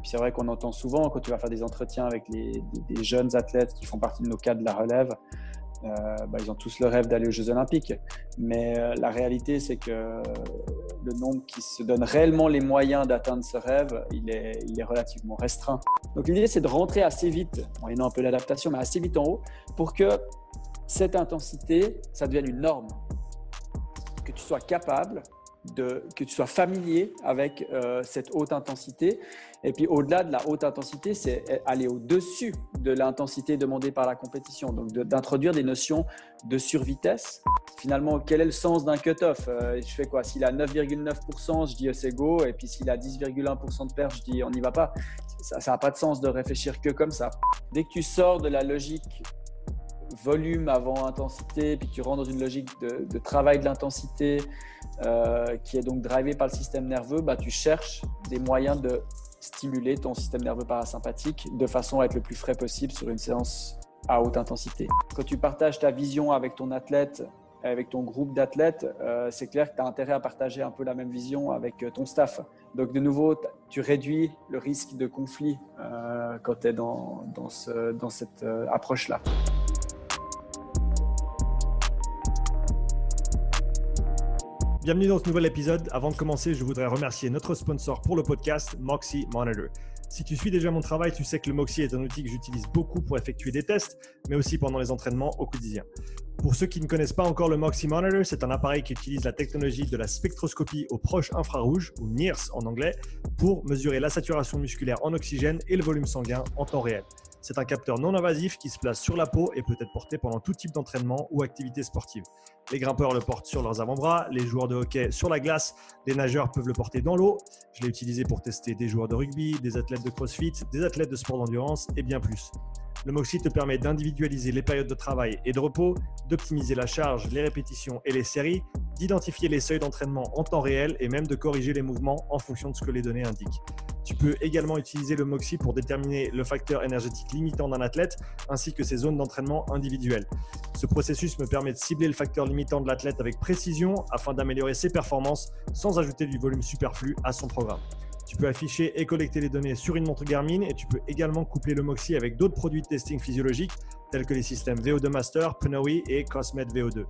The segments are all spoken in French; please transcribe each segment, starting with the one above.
puis c'est vrai qu'on entend souvent quand tu vas faire des entretiens avec des jeunes athlètes qui font partie de nos cadres de la relève, ils ont tous le rêve d'aller aux Jeux Olympiques. Mais la réalité, c'est que le nombre qui se donne réellement les moyens d'atteindre ce rêve, il est relativement restreint. Donc l'idée, c'est de rentrer assez vite, en ayant un peu l'adaptation, mais assez vite en haut, pour que cette intensité, ça devienne une norme. Que tu sois capable, que tu sois familier avec cette haute intensité. Et puis au-delà de la haute intensité, c'est aller au-dessus de l'intensité demandée par la compétition. Donc d'introduire des notions de survitesse. Finalement, quel est le sens d'un cut-off? Je fais quoi? S'il a 9,9%, je dis c'est go. Et puis s'il a 10,1% de perte, je dis on n'y va pas. Ça n'a pas de sens de réfléchir que comme ça. Dès que tu sors de la logique volume avant intensité, puis tu rentres dans une logique de travail de l'intensité qui est donc drivé par le système nerveux, tu cherches des moyens de stimuler ton système nerveux parasympathique de façon à être le plus frais possible sur une séance à haute intensité. Quand tu partages ta vision avec ton athlète, avec ton groupe d'athlètes, c'est clair que tu as intérêt à partager un peu la même vision avec ton staff. Donc de nouveau, tu réduis le risque de conflit quand tu es dans cette approche-là. Bienvenue dans ce nouvel épisode. Avant de commencer, je voudrais remercier notre sponsor pour le podcast, Moxy Monitor. Si tu suis déjà mon travail, tu sais que le Moxy est un outil que j'utilise beaucoup pour effectuer des tests, mais aussi pendant les entraînements au quotidien. Pour ceux qui ne connaissent pas encore le Moxy Monitor, c'est un appareil qui utilise la technologie de la spectroscopie au proche infrarouge, ou NIRS en anglais, pour mesurer la saturation musculaire en oxygène et le volume sanguin en temps réel. C'est un capteur non invasif qui se place sur la peau et peut être porté pendant tout type d'entraînement ou activité sportive. Les grimpeurs le portent sur leurs avant-bras, les joueurs de hockey sur la glace, les nageurs peuvent le porter dans l'eau. Je l'ai utilisé pour tester des joueurs de rugby, des athlètes de crossfit, des athlètes de sport d'endurance et bien plus. Le Moxy te permet d'individualiser les périodes de travail et de repos, d'optimiser la charge, les répétitions et les séries, d'identifier les seuils d'entraînement en temps réel et même de corriger les mouvements en fonction de ce que les données indiquent. Tu peux également utiliser le Moxy pour déterminer le facteur énergétique limitant d'un athlète ainsi que ses zones d'entraînement individuelles. Ce processus me permet de cibler le facteur limitant de l'athlète avec précision afin d'améliorer ses performances sans ajouter du volume superflu à son programme. Tu peux afficher et collecter les données sur une montre Garmin et tu peux également coupler le Moxy avec d'autres produits de testing physiologique tels que les systèmes VO2 Master, Pnoe et Cosmed VO2.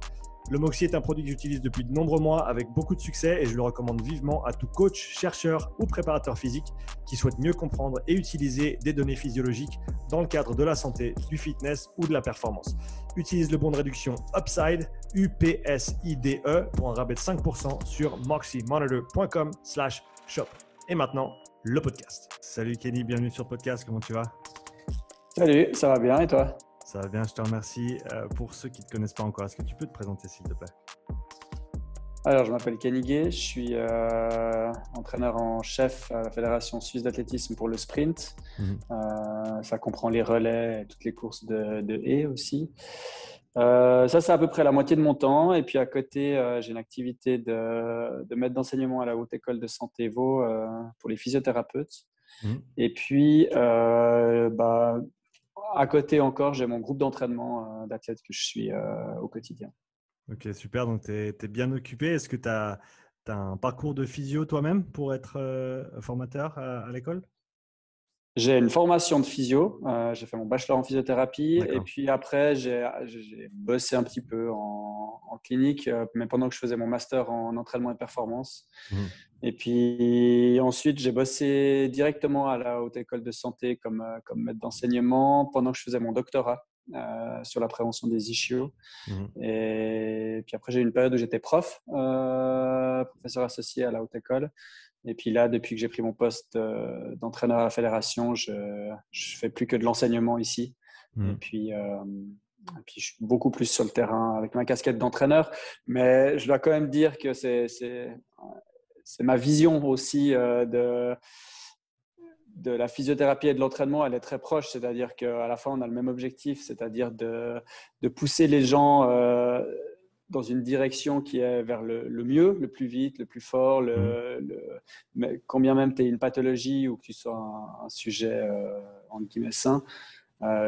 Le Moxy est un produit que j'utilise depuis de nombreux mois avec beaucoup de succès et je le recommande vivement à tout coach, chercheur ou préparateur physique qui souhaite mieux comprendre et utiliser des données physiologiques dans le cadre de la santé, du fitness ou de la performance. Utilise le bon de réduction UPSIDE, UPSIDE pour un rabais de 5% sur moxymonitor.com/shop. Et maintenant, le podcast. Salut Kenny, bienvenue sur le podcast, comment tu vas? Salut, ça va bien et toi? Ça va bien, je te remercie. Pour ceux qui ne te connaissent pas encore, est-ce que tu peux te présenter s'il te plaît? Alors, je m'appelle Kenny Gay, je suis entraîneur en chef à la Fédération Suisse d'Athlétisme pour le sprint. Ça comprend les relais et toutes les courses de haies aussi. Ça, c'est à peu près la moitié de mon temps. Et puis à côté, j'ai une activité de maître d'enseignement à la Haute École de santé Vaud pour les physiothérapeutes. Et puis, à côté encore, j'ai mon groupe d'entraînement d'athlètes que je suis au quotidien. Ok, super. Donc, tu es bien occupé. Est-ce que tu as un parcours de physio toi-même pour être formateur à l'école? J'ai une formation de physio. J'ai fait mon bachelor en physiothérapie. D'accord. Et puis après, j'ai bossé un petit peu en clinique, mais pendant que je faisais mon master en entraînement et performance. Et puis ensuite, j'ai bossé directement à la Haute École de santé comme maître d'enseignement pendant que je faisais mon doctorat sur la prévention des ischios. Et puis après, j'ai eu une période où j'étais professeur associé à la Haute École. Et puis là, depuis que j'ai pris mon poste d'entraîneur à la fédération, je fais plus que de l'enseignement ici. Et puis, je suis beaucoup plus sur le terrain avec ma casquette d'entraîneur. Mais je dois quand même dire que c'est ma vision aussi de la physiothérapie et de l'entraînement. Elle est très proche, c'est-à-dire qu'à la fin, on a le même objectif, c'est-à-dire de pousser les gens dans une direction qui est vers le mieux, le plus vite, le plus fort, mais combien même tu aies une pathologie ou que tu sois un sujet entre guillemets sain,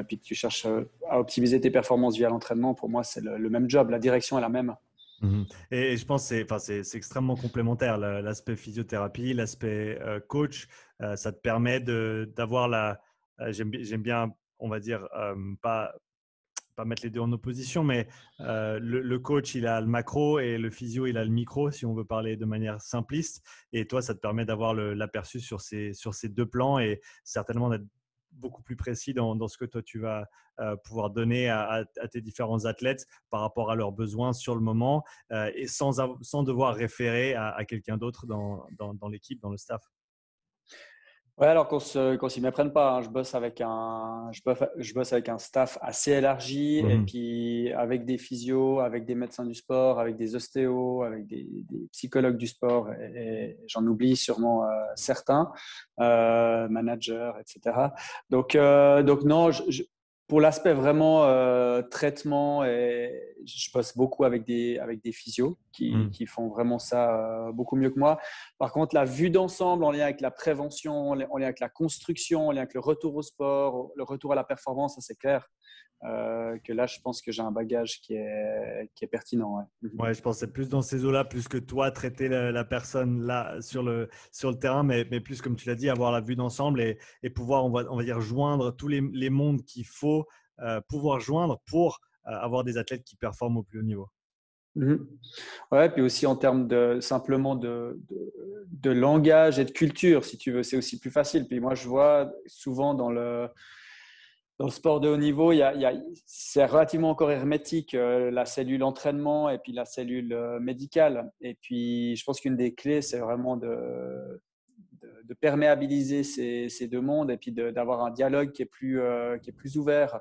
puis que tu cherches à optimiser tes performances via l'entraînement, pour moi, c'est le même job. La direction est la même. Et je pense que c'est extrêmement complémentaire, l'aspect physiothérapie, l'aspect coach. Ça te permet d'avoir j'aime bien, on va dire, pas mettre les deux en opposition, mais le coach, il a le macro et le physio, il a le micro, si on veut parler de manière simpliste. Et toi, ça te permet d'avoir l'aperçu sur ces deux plans et certainement d'être beaucoup plus précis dans ce que toi, tu vas pouvoir donner à tes différents athlètes par rapport à leurs besoins sur le moment et sans devoir référer à quelqu'un d'autre dans l'équipe, dans le staff. Ouais, alors qu'on s'y méprenne pas, hein. Je bosse avec un staff assez élargi et Mhm. puis avec des physios, avec des médecins du sport, avec des ostéos, avec des psychologues du sport et j'en oublie sûrement certains, managers, etc. Donc non, pour l'aspect vraiment traitement, je bosse beaucoup avec des physios Mhm. qui font vraiment ça beaucoup mieux que moi. Par contre, la vue d'ensemble en lien avec la prévention, en lien avec la construction, en lien avec le retour au sport, le retour à la performance, ça c'est clair que là, je pense que j'ai un bagage qui est pertinent. Ouais. Ouais, je pense que c'est plus dans ces eaux-là, plus que toi traiter la personne là sur le terrain, mais plus comme tu l'as dit, avoir la vue d'ensemble et pouvoir, on va dire, joindre tous les mondes qu'il faut pouvoir joindre pour avoir des athlètes qui performent au plus haut niveau. Mhm. Ouais, puis aussi en termes de simplement de langage et de culture, si tu veux, c'est aussi plus facile. Puis moi, je vois souvent dans le sport de haut niveau, c'est relativement encore hermétique, la cellule entraînement et puis la cellule médicale. Et puis, je pense qu'une des clés, c'est vraiment de perméabiliser ces deux mondes et puis d'avoir un dialogue qui est plus ouvert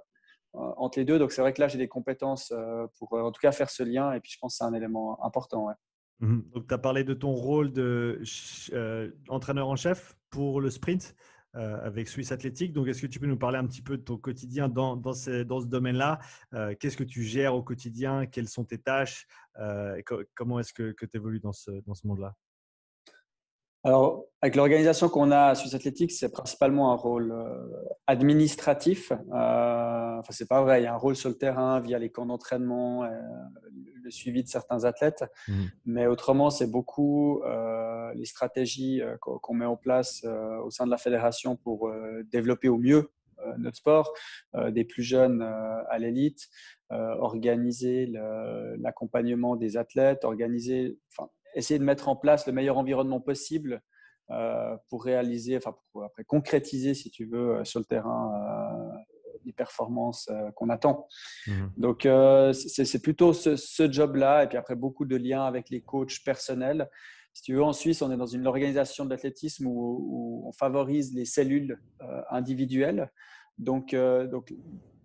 entre les deux. Donc, c'est vrai que là, j'ai des compétences pour en tout cas faire ce lien et puis je pense que c'est un élément important. Ouais. Mhm. Donc, tu as parlé de ton rôle de entraîneur en chef pour le sprint avec Swiss Athletic. Donc, est-ce que tu peux nous parler un petit peu de ton quotidien dans ce domaine-là? Qu'est-ce que tu gères au quotidien? Quelles sont tes tâches? Comment est-ce que tu évolues dans ce monde-là? Alors, avec l'organisation qu'on a à Swiss Athletics, c'est principalement un rôle administratif. Enfin, c'est pas vrai. Il y a un rôle sur le terrain via les camps d'entraînement, le suivi de certains athlètes. Mhm. Mais autrement, c'est beaucoup les stratégies qu'on met en place au sein de la fédération pour développer au mieux notre sport, des plus jeunes à l'élite, organiser l'accompagnement des athlètes, essayer de mettre en place le meilleur environnement possible pour réaliser, enfin pour après concrétiser, si tu veux, sur le terrain les performances qu'on attend. Mhm. Donc, c'est plutôt ce job-là. Et puis après, beaucoup de liens avec les coachs personnels. Si tu veux, en Suisse, on est dans une organisation de l'athlétisme où on favorise les cellules individuelles. Donc,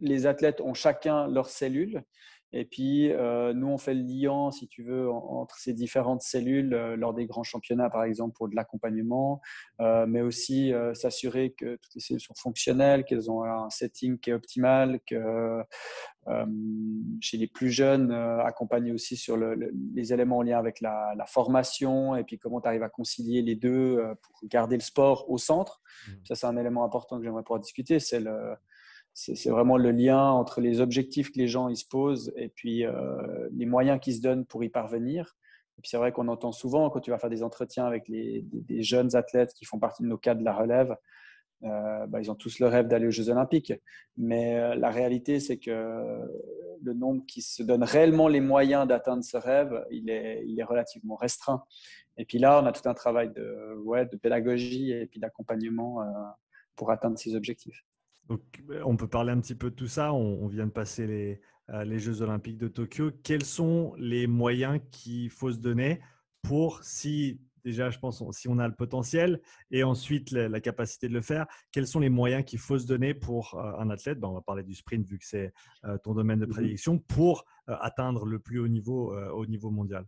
les athlètes ont chacun leur cellule. Et puis, nous, on fait le lien, si tu veux, entre ces différentes cellules lors des grands championnats, par exemple, pour de l'accompagnement, mais aussi s'assurer que toutes les cellules sont fonctionnelles, qu'elles ont un setting qui est optimal, que chez les plus jeunes, accompagner aussi sur les éléments en lien avec la formation et puis comment tu arrives à concilier les deux pour garder le sport au centre. Mhm. Ça, c'est un élément important que j'aimerais pouvoir discuter. C'est vraiment le lien entre les objectifs que les gens ils se posent et puis les moyens qu'ils se donnent pour y parvenir. Et puis c'est vrai qu'on entend souvent quand tu vas faire des entretiens avec des jeunes athlètes qui font partie de nos cadres de la relève, ils ont tous le rêve d'aller aux Jeux Olympiques. Mais la réalité, c'est que le nombre qui se donne réellement les moyens d'atteindre ce rêve, il est relativement restreint. Et puis là, on a tout un travail de pédagogie et puis d'accompagnement pour atteindre ces objectifs. Donc, on peut parler un petit peu de tout ça. On vient de passer les Jeux Olympiques de Tokyo. Quels sont les moyens qu'il faut se donner pour, si déjà, je pense, si on a le potentiel et ensuite la capacité de le faire, quels sont les moyens qu'il faut se donner pour un athlète, on va parler du sprint vu que c'est ton domaine de Mhm. prédilection, pour atteindre le plus haut niveau au niveau mondial?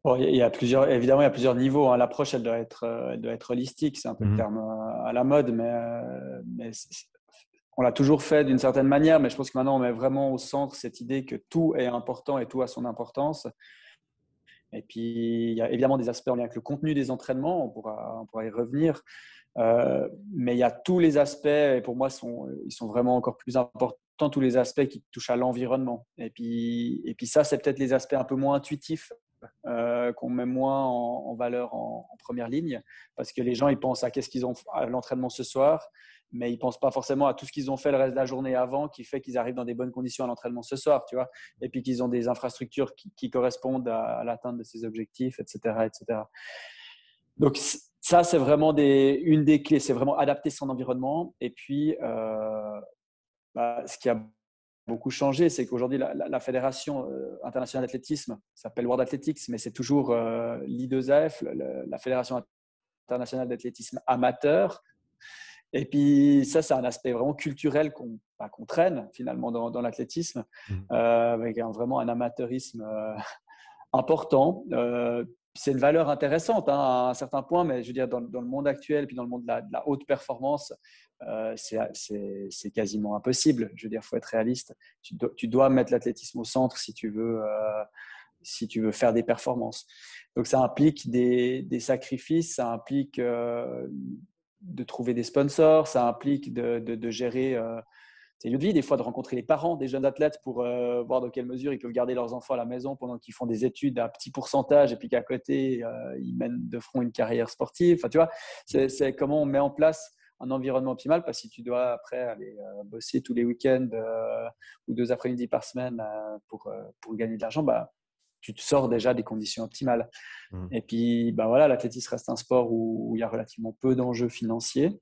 Bon, évidemment, il y a plusieurs niveaux, hein. L'approche, elle doit être holistique. C'est un peu le Mhm. terme à la mode, mais on l'a toujours fait d'une certaine manière. Mais je pense que maintenant, on met vraiment au centre cette idée que tout est important et tout a son importance. Et puis, il y a évidemment des aspects en lien avec le contenu des entraînements. On pourra y revenir. Mais il y a tous les aspects, et pour moi, ils sont vraiment encore plus importants, tous les aspects qui touchent à l'environnement. Et puis ça, c'est peut-être les aspects un peu moins intuitifs qu'on met moins en valeur en première ligne, parce que les gens, ils pensent à qu'est-ce qu'ils ont à l'entraînement ce soir, mais ils ne pensent pas forcément à tout ce qu'ils ont fait le reste de la journée avant, qui fait qu'ils arrivent dans des bonnes conditions à l'entraînement ce soir, tu vois, et puis qu'ils ont des infrastructures qui correspondent à l'atteinte de ces objectifs, etc., etc. Donc ça, c'est vraiment une des clés, c'est vraiment adapter son environnement. Et puis, ce qui a beaucoup changé, c'est qu'aujourd'hui, la Fédération internationale d'athlétisme s'appelle World Athletics, mais c'est toujours l'I2AF, la Fédération internationale d'athlétisme amateur. Et puis ça, c'est un aspect vraiment culturel qu'on traîne finalement dans l'athlétisme, avec vraiment un amateurisme important. C'est une valeur intéressante à un certain point, mais je veux dire, dans le monde actuel, puis dans le monde de la haute performance, c'est quasiment impossible. Je veux dire, il faut être réaliste. Tu dois mettre l'athlétisme au centre si tu veux faire des performances. Donc, ça implique des sacrifices, ça implique de trouver des sponsors, ça implique de gérer c'est lieu de vie, des fois, de rencontrer les parents des jeunes athlètes pour voir dans quelle mesure ils peuvent garder leurs enfants à la maison pendant qu'ils font des études à petit pourcentage et puis qu'à côté, ils mènent de front une carrière sportive. Enfin, tu vois, c'est comment on met en place un environnement optimal, parce que si tu dois après aller bosser tous les week-ends ou 2 après-midi par semaine pour gagner de l'argent, tu te sors déjà des conditions optimales. Et puis, voilà, l'athlétisme reste un sport où il y a relativement peu d'enjeux financiers.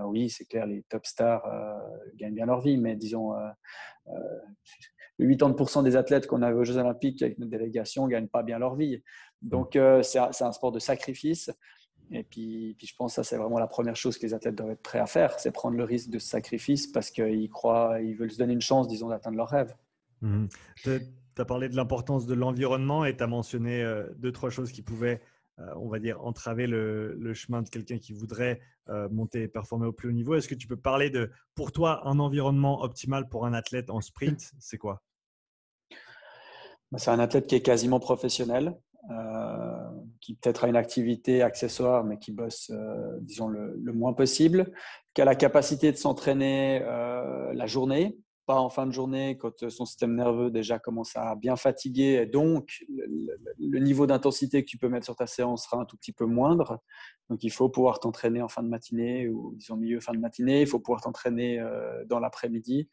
Oui, c'est clair, les top stars gagnent bien leur vie, mais disons, 80% des athlètes qu'on avait aux Jeux Olympiques avec notre délégation ne gagnent pas bien leur vie. Donc, c'est un sport de sacrifice. Et puis, je pense que ça, c'est vraiment la première chose que les athlètes doivent être prêts à faire, c'est prendre le risque de ce sacrifice parce qu'ils veulent se donner une chance, disons, d'atteindre leur rêve. Tu as parlé de l'importance de l'environnement et tu as mentionné 2-3 choses qui pouvaient, on va dire, entraver le chemin de quelqu'un qui voudrait monter et performer au plus haut niveau. Est-ce que tu peux parler de, pour toi, un environnement optimal pour un athlète en sprint? C'est quoi? C'est un athlète qui est quasiment professionnel, qui peut-être a une activité accessoire, mais qui bosse, disons, le moins possible, qui a la capacité de s'entraîner la journée, pas en fin de journée quand son système nerveux déjà commence à bien fatiguer, et donc le niveau d'intensité que tu peux mettre sur ta séance sera un tout petit peu moindre. Donc, il faut pouvoir t'entraîner en fin de matinée ou disons milieu fin de matinée, il faut pouvoir t'entraîner dans l'après-midi.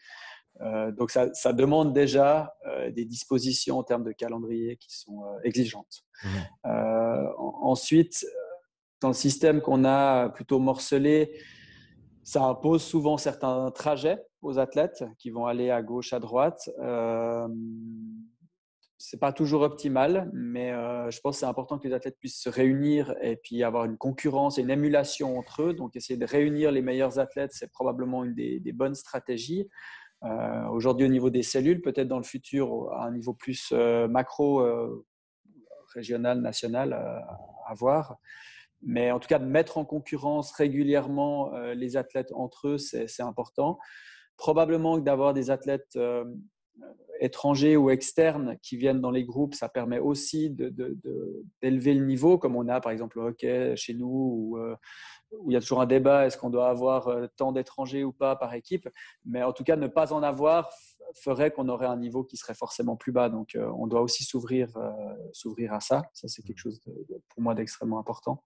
Donc, ça demande déjà des dispositions en termes de calendrier qui sont exigeantes. Ensuite, dans le système qu'on a plutôt morcelé, ça impose souvent certains trajets aux athlètes qui vont aller à gauche, à droite. C'est pas toujours optimal, mais je pense que c'est important que les athlètes puissent se réunir et puis avoir une concurrence et une émulation entre eux. Donc, essayer de réunir les meilleurs athlètes, c'est probablement une des bonnes stratégies. Aujourd'hui, au niveau des cellules, peut-être dans le futur, à un niveau plus macro, régional, national, à voir. Mais en tout cas, de mettre en concurrence régulièrement les athlètes entre eux, c'est important. Probablement que d'avoir des athlètes étrangers ou externes qui viennent dans les groupes, ça permet aussi d'élever le niveau, comme on a par exemple le hockey chez nous, où il y a toujours un débat, est-ce qu'on doit avoir tant d'étrangers ou pas par équipe. Mais en tout cas, ne pas en avoir ferait qu'on aurait un niveau qui serait forcément plus bas. Donc, on doit aussi s'ouvrir à ça. Ça, c'est quelque chose pour moi d'extrêmement important.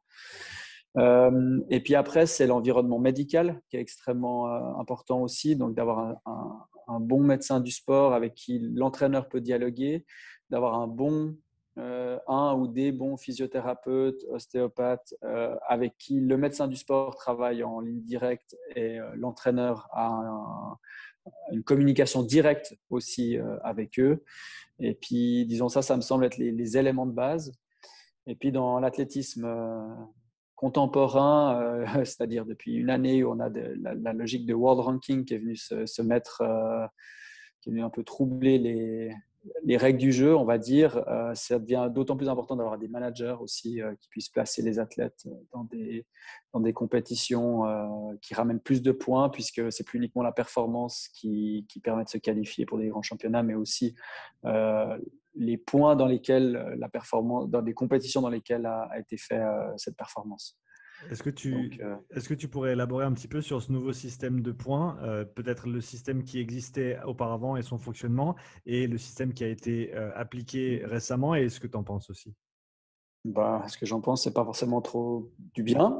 Et puis après, c'est l'environnement médical qui est extrêmement important aussi. Donc, d'avoir un bon médecin du sport avec qui l'entraîneur peut dialoguer, d'avoir un ou des bons physiothérapeutes, ostéopathes, avec qui le médecin du sport travaille en ligne directe et l'entraîneur a une communication directe aussi avec eux. Et puis, disons ça me semble être les éléments de base. Et puis, dans l'athlétisme contemporain, c'est-à-dire depuis une année où on a la logique de world ranking qui est venue se mettre, qui est venue un peu troubler les règles du jeu, on va dire, ça devient d'autant plus important d'avoir des managers aussi qui puissent placer les athlètes dans des compétitions qui ramènent plus de points, puisque c'est plus uniquement la performance qui permet de se qualifier pour des grands championnats, mais aussi les points dans lesquels la performance, dans des compétitions dans lesquelles a été fait cette performance. Est-ce que Donc, tu pourrais élaborer un petit peu sur ce nouveau système de points, peut-être le système qui existait auparavant et son fonctionnement, et le système qui a été appliqué récemment, et ce que tu en penses aussi? bah, ce que j'en pense, c'est pas forcément trop du bien.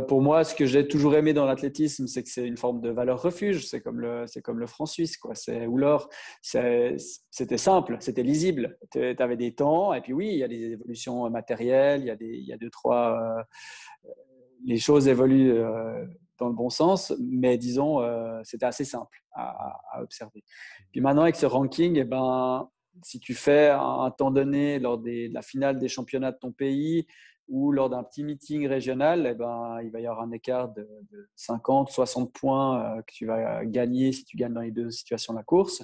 Pour moi, ce que j'ai toujours aimé dans l'athlétisme, c'est que c'est une forme de valeur refuge. C'est comme le franc suisse, quoi. C'est ou l'or. C'était simple, c'était lisible. Tu avais des temps, et puis oui, il y a des évolutions matérielles, il y a deux, trois. Les choses évoluent dans le bon sens, mais disons, c'était assez simple à observer. Puis maintenant, avec ce ranking, eh ben, si tu fais un temps donné lors de la finale des championnats de ton pays ou lors d'un petit meeting régional, eh ben, il va y avoir un écart de 50, 60 points que tu vas gagner si tu gagnes dans les deux situations de la course.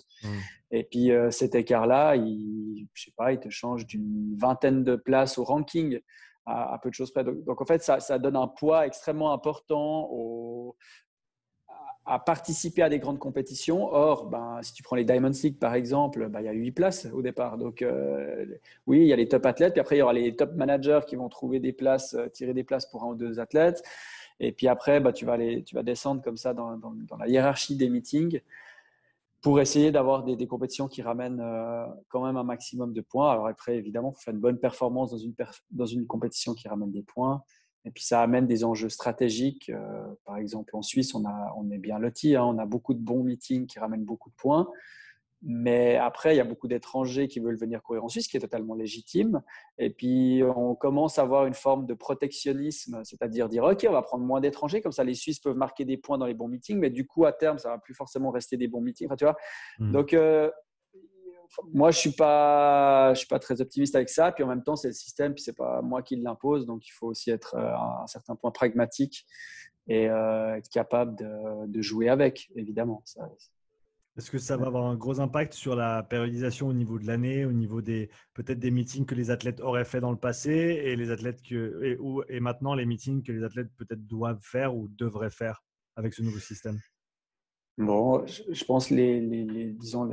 Et puis cet écart-là, je sais pas, il te change d'une vingtaine de places au ranking à peu de choses près. Donc en fait, ça donne un poids extrêmement important à participer à des grandes compétitions. Or, ben, si tu prends les Diamond League par exemple, ben, il y a 8 places au départ. Donc oui, il y a les top athlètes, puis après il y aura les top managers qui vont trouver des places, tirer des places pour un ou deux athlètes. Et puis après, ben, tu vas descendre comme ça dans la hiérarchie des meetings pour essayer d'avoir des compétitions qui ramènent quand même un maximum de points. Alors après, évidemment, il faut faire une bonne performance dans une compétition qui ramène des points. Et puis ça amène des enjeux stratégiques. Par exemple, en Suisse, on est bien loti, hein, on a beaucoup de bons meetings qui ramènent beaucoup de points. Mais après, il y a beaucoup d'étrangers qui veulent venir courir en Suisse, ce qui est totalement légitime. Et puis, on commence à avoir une forme de protectionnisme, c'est-à-dire dire, OK, on va prendre moins d'étrangers, comme ça les Suisses peuvent marquer des points dans les bons meetings, mais du coup, à terme, ça ne va plus forcément rester des bons meetings. Enfin, tu vois. Mm. Donc, moi, je suis pas très optimiste avec ça. Puis en même temps, c'est le système, puis c'est pas moi qui l'impose. Donc, il faut aussi être à un certain point pragmatique et être capable de jouer avec, évidemment. Ça, Est-ce que ça va avoir un gros impact sur la périodisation au niveau de l'année, au niveau des peut-être des meetings que les athlètes auraient fait dans le passé et les athlètes et maintenant les meetings que les athlètes peut-être doivent faire ou devraient faire avec ce nouveau système? Bon, je pense disons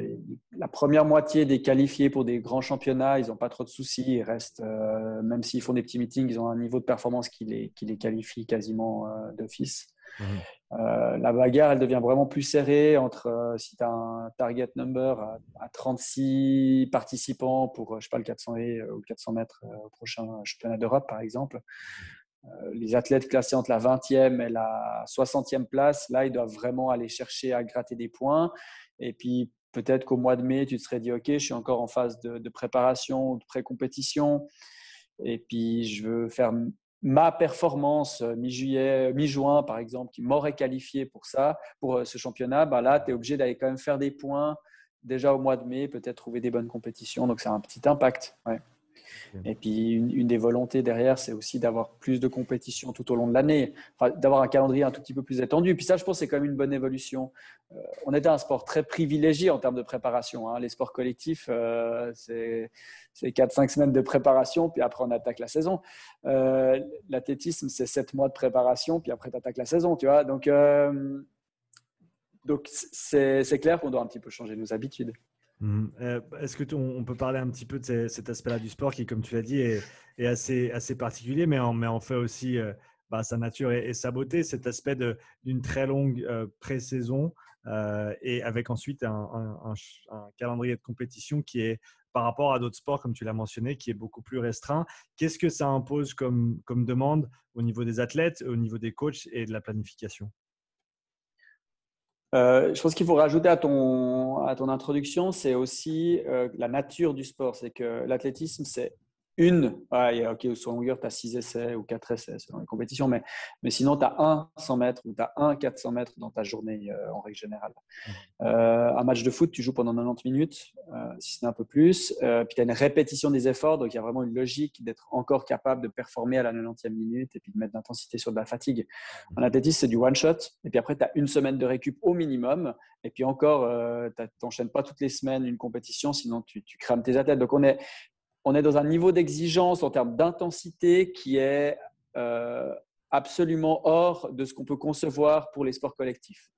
la première moitié des qualifiés pour des grands championnats, ils n'ont pas trop de soucis. Ils restent, même s'ils font des petits meetings, ils ont un niveau de performance qui les qualifie quasiment d'office. Mhm. La bagarre, elle devient vraiment plus serrée entre si tu as un target number à 36 participants pour, je sais pas, le 400 ou le 400 mètres au prochain championnat d'Europe, par exemple. Les athlètes classés entre la 20e et la 60e place, là, ils doivent vraiment aller chercher à gratter des points. Et puis, peut-être qu'au mois de mai, tu te serais dit, OK, je suis encore en phase de préparation, de pré-compétition. Et puis, je veux faire ma performance mi-juillet, mi-juin, par exemple, qui m'aurait qualifié pour ça, pour ce championnat. Bah là, tu es obligé d'aller quand même faire des points déjà au mois de mai, peut-être trouver des bonnes compétitions. Donc, c'est un petit impact. Ouais. Ok. Et puis, une des volontés derrière, c'est aussi d'avoir plus de compétitions tout au long de l'année, enfin, d'avoir un calendrier un tout petit peu plus étendu. Puis ça, je pense, c'est quand même une bonne évolution. On était un sport très privilégié en termes de préparation. Hein. Les sports collectifs, c'est 4-5 semaines de préparation, puis après, on attaque la saison. L'athlétisme, c'est 7 mois de préparation, puis après, tu attaques la saison. Tu vois. Donc c'est clair qu'on doit un petit peu changer nos habitudes. Est-ce que on peut parler un petit peu de cet aspect-là du sport qui, comme tu l'as dit, est assez particulier, mais en fait aussi sa nature et sa beauté, cet aspect d'une très longue pré-saison et avec ensuite un calendrier de compétition qui est, par rapport à d'autres sports, comme tu l'as mentionné, qui est beaucoup plus restreint. Qu'est-ce que ça impose comme demande au niveau des athlètes, au niveau des coachs et de la planification? Je pense qu'il faut rajouter à ton introduction, c'est aussi la nature du sport. C'est que l'athlétisme, c'est ok, sur longueur, tu as 6 essais ou 4 essais selon les compétitions, mais sinon, tu as un 100 mètres ou tu as un 400 mètres dans ta journée en règle générale. Un match de foot, tu joues pendant 90 minutes, si ce n'est un peu plus. Puis tu as une répétition des efforts, donc il y a vraiment une logique d'être encore capable de performer à la 90e minute et puis de mettre l'intensité sur de la fatigue. En athlétisme, c'est du one-shot. Et puis après, tu as une semaine de récup au minimum. Et puis encore, tu n'enchaînes pas toutes les semaines une compétition, sinon tu crames tes athlètes. Donc on est dans un niveau d'exigence en termes d'intensité qui est absolument hors de ce qu'on peut concevoir pour les sports collectifs.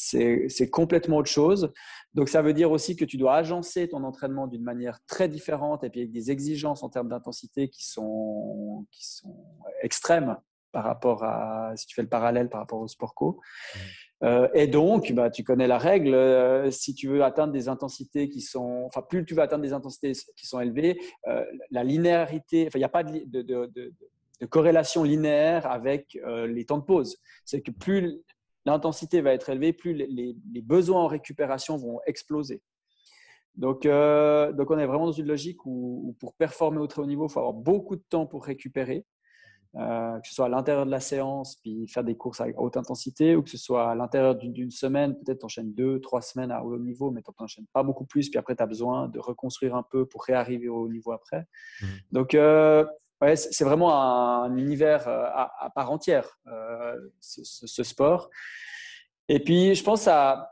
c'est complètement autre chose. Donc, ça veut dire aussi que tu dois agencer ton entraînement d'une manière très différente et puis avec des exigences en termes d'intensité qui sont extrêmes par rapport à, si tu fais le parallèle par rapport au sport co. Et donc, tu connais la règle, si tu veux atteindre des intensités qui sont, enfin, plus tu vas atteindre des intensités qui sont élevées, la linéarité, enfin, il n'y a pas de corrélation linéaire avec les temps de pause. C'est que plus l'intensité va être élevée, plus les besoins en récupération vont exploser. Donc, on est vraiment dans une logique où pour performer au très haut niveau, il faut avoir beaucoup de temps pour récupérer. Que ce soit à l'intérieur de la séance, puis faire des courses à haute intensité, ou que ce soit à l'intérieur d'une semaine, peut-être tu enchaînes 2-3 semaines à haut niveau, mais tu n'enchaînes pas beaucoup plus, puis après tu as besoin de reconstruire un peu pour réarriver au haut niveau après. Donc, ouais, c'est vraiment un univers à part entière, ce sport. Et puis, je pense à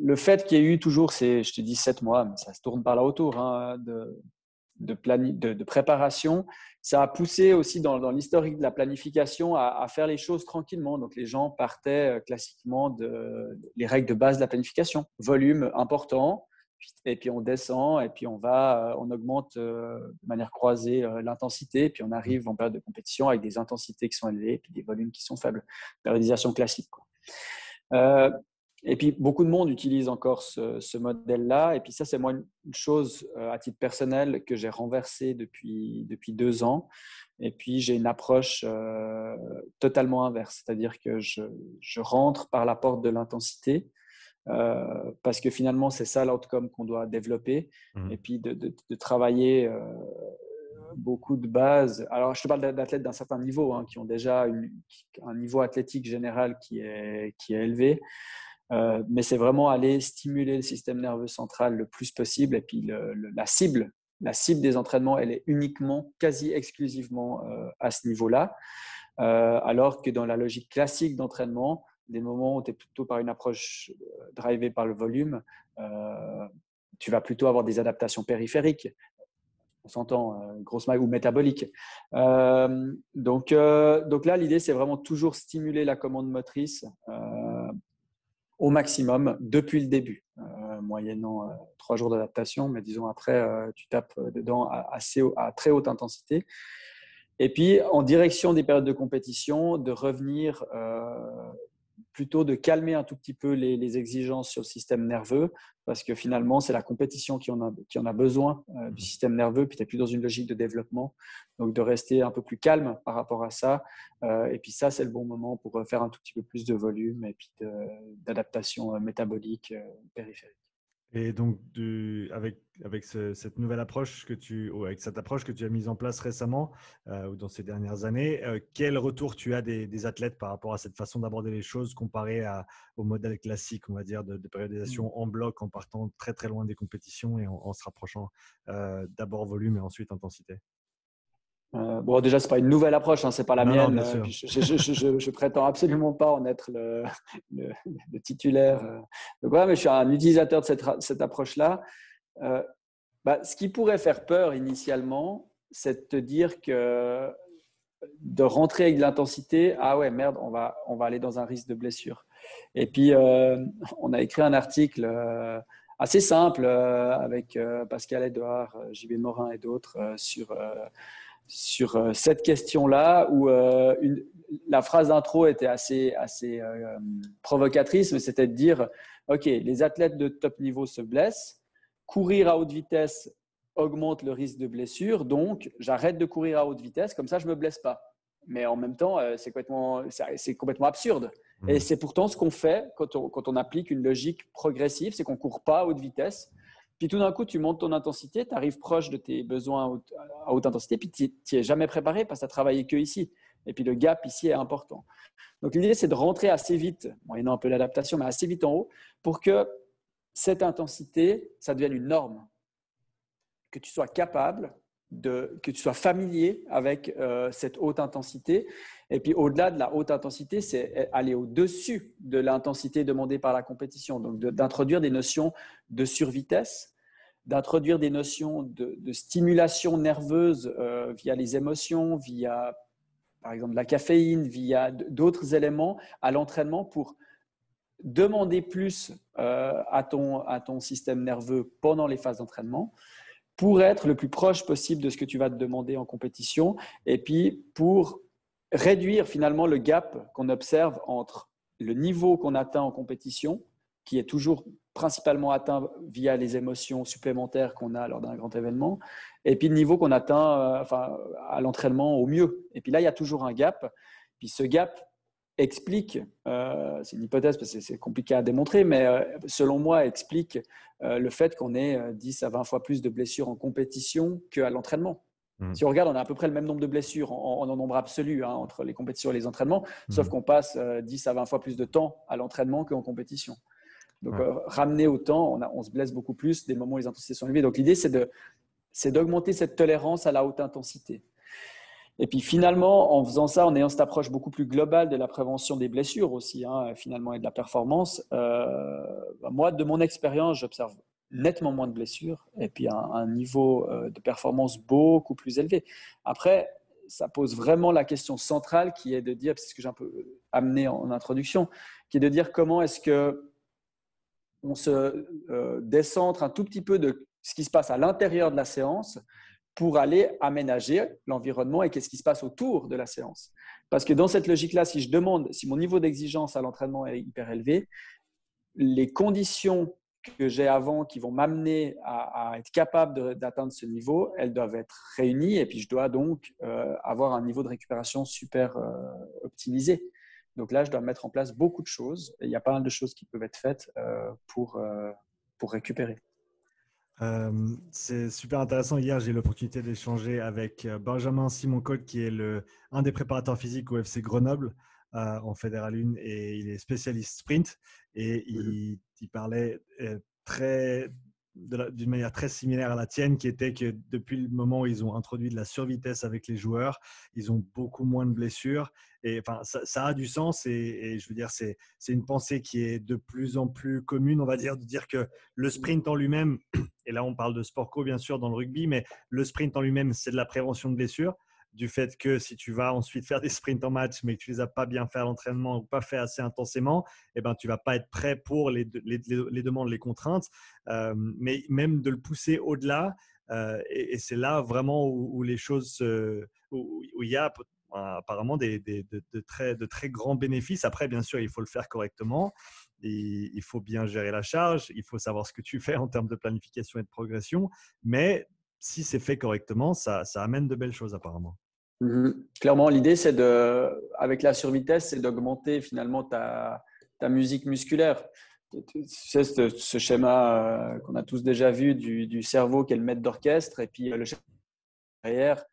le fait qu'il y ait eu toujours, je te dis 7 mois, mais ça se tourne par là autour, hein, de préparation, ça a poussé aussi dans l'historique de la planification à faire les choses tranquillement. Donc, les gens partaient classiquement les règles de base de la planification. Volume important, et puis on descend, et puis on augmente de manière croisée l'intensité, puis on arrive en période de compétition avec des intensités qui sont élevées, et puis des volumes qui sont faibles. Périodisation classique, quoi. Et puis, beaucoup de monde utilise encore ce modèle-là. Et puis ça, c'est moi une chose à titre personnel que j'ai renversée depuis 2 ans. Et puis, j'ai une approche totalement inverse. C'est-à-dire que je rentre par la porte de l'intensité parce que finalement, c'est ça l'outcome qu'on doit développer. Et puis, de travailler beaucoup de bases. Alors, je te parle d'athlètes d'un certain niveau, hein, qui ont déjà un niveau athlétique général qui est élevé. Mais c'est vraiment aller stimuler le système nerveux central le plus possible. Et puis la cible des entraînements, elle est uniquement, quasi exclusivement à ce niveau-là. Alors que dans la logique classique d'entraînement, des moments où tu es plutôt par une approche drivée par le volume, tu vas plutôt avoir des adaptations périphériques. On s'entend, grosse maille ou métabolique. Donc là, l'idée, c'est vraiment toujours stimuler la commande motrice au maximum depuis le début, moyennant 3 jours d'adaptation, mais disons après, tu tapes dedans à très haute intensité. Et puis, en direction des périodes de compétition, de revenir plutôt de calmer un tout petit peu les exigences sur le système nerveux, parce que finalement, c'est la compétition qui en a besoin du système nerveux, puis tu n'es plus dans une logique de développement. Donc, de rester un peu plus calme par rapport à ça. Et puis ça, c'est le bon moment pour faire un tout petit peu plus de volume et puis d'adaptation métabolique périphérique. Et donc, avec cette nouvelle approche avec cette approche que tu as mise en place récemment ou dans ces dernières années, quel retour tu as des athlètes par rapport à cette façon d'aborder les choses comparé au modèle classique, on va dire, de périodisation en bloc, en partant très très loin des compétitions et en se rapprochant d'abord volume et ensuite intensité? Bon, déjà, c'est pas une nouvelle approche, hein, c'est pas la mienne. Non, bien sûr. Puis je prétends absolument pas en être le titulaire. Donc voilà, mais je suis un utilisateur de cette approche-là. Ce qui pourrait faire peur initialement, c'est de te dire que de rentrer avec de l'intensité, ah ouais, merde, on va aller dans un risque de blessure. Et puis, on a écrit un article assez simple avec Pascal Edouard, JB Morin et d'autres sur cette question-là, où la phrase d'intro était assez provocatrice, mais c'était de dire, OK, les athlètes de top niveau se blessent, courir à haute vitesse augmente le risque de blessure, donc j'arrête de courir à haute vitesse, comme ça je ne me blesse pas. Mais en même temps, c'est complètement absurde. Et c'est pourtant ce qu'on fait quand on applique une logique progressive, c'est qu'on ne court pas à haute vitesse. Puis tout d'un coup, tu montes ton intensité, tu arrives proche de tes besoins à haute intensité, puis tu n'y es jamais préparé parce que tu n'as travaillé que ici. Et puis le gap ici est important. Donc l'idée, c'est de rentrer assez vite, moyennant un peu l'adaptation, mais assez vite en haut, pour que cette intensité, ça devienne une norme. Que tu sois capable, que tu sois familier avec cette haute intensité. Et puis au-delà de la haute intensité, c'est aller au-dessus de l'intensité demandée par la compétition. Donc d'introduire des notions de survitesse, d'introduire des notions de stimulation nerveuse via les émotions, via par exemple la caféine, via d'autres éléments à l'entraînement pour demander plus à ton système nerveux pendant les phases d'entraînement pour être le plus proche possible de ce que tu vas te demander en compétition et puis pour réduire finalement le gap qu'on observe entre le niveau qu'on atteint en compétition, qui est toujours principalement atteint via les émotions supplémentaires qu'on a lors d'un grand événement, et puis le niveau qu'on atteint à l'entraînement au mieux. Et puis là, il y a toujours un gap. Puis ce gap explique, c'est une hypothèse parce que c'est compliqué à démontrer, mais selon moi, explique le fait qu'on ait 10 à 20 fois plus de blessures en compétition qu'à l'entraînement. Si on regarde, on a à peu près le même nombre de blessures en nombre absolu entre les compétitions et les entraînements, sauf qu'on passe 10 à 20 fois plus de temps à l'entraînement qu'en compétition. Donc, ramener au temps, on se blesse beaucoup plus des moments où les intensités sont élevées. Donc, l'idée, c'est d'augmenter cette tolérance à la haute intensité. Et puis finalement, en faisant ça, en ayant cette approche beaucoup plus globale de la prévention des blessures aussi, finalement, et de la performance, moi, de mon expérience, j'observe nettement moins de blessures et puis un niveau de performance beaucoup plus élevé. Après, ça pose vraiment la question centrale qui est de dire, c'est ce que j'ai un peu amené en introduction, qui est de dire comment est-ce qu'on se décentre un tout petit peu de ce qui se passe à l'intérieur de la séance pour aller aménager l'environnement et qu'est-ce qui se passe autour de la séance. Parce que dans cette logique-là, si mon niveau d'exigence à l'entraînement est hyper élevé, les conditions que j'ai avant qui vont m'amener à être capable d'atteindre ce niveau, elles doivent être réunies et puis je dois donc avoir un niveau de récupération super optimisé. Donc là, je dois mettre en place beaucoup de choses et il y a pas mal de choses qui peuvent être faites pour récupérer. C'est super intéressant. Hier, j'ai eu l'opportunité d'échanger avec Benjamin Simon-Côte, qui est un des préparateurs physiques au FC Grenoble en Fédéral 1 et il est spécialiste sprint. Et il parlait d'une manière très similaire à la tienne, qui était que depuis le moment où ils ont introduit de la survitesse avec les joueurs, ils ont beaucoup moins de blessures. Et enfin, ça a du sens et je veux dire, c'est une pensée qui est de plus en plus commune, on va dire, de dire que le sprint en lui-même, et là on parle de sport co bien sûr dans le rugby, mais le sprint en lui-même, c'est de la prévention de blessures. Du fait que si tu vas ensuite faire des sprints en match, mais que tu les as pas bien fait à l'entraînement ou pas fait assez intensément, eh ben, tu vas pas être prêt pour les demandes, les contraintes. Mais même de le pousser au-delà, et c'est là vraiment où les choses, où il y a apparemment de très grands bénéfices. Après, bien sûr, il faut le faire correctement. Il faut bien gérer la charge. Il faut savoir ce que tu fais en termes de planification et de progression. Mais si c'est fait correctement, ça amène de belles choses apparemment. Clairement, l'idée, avec la survitesse, c'est d'augmenter finalement ta musique musculaire. Tu sais, ce schéma qu'on a tous déjà vu du cerveau qui est le maître d'orchestre et puis le chef derrière.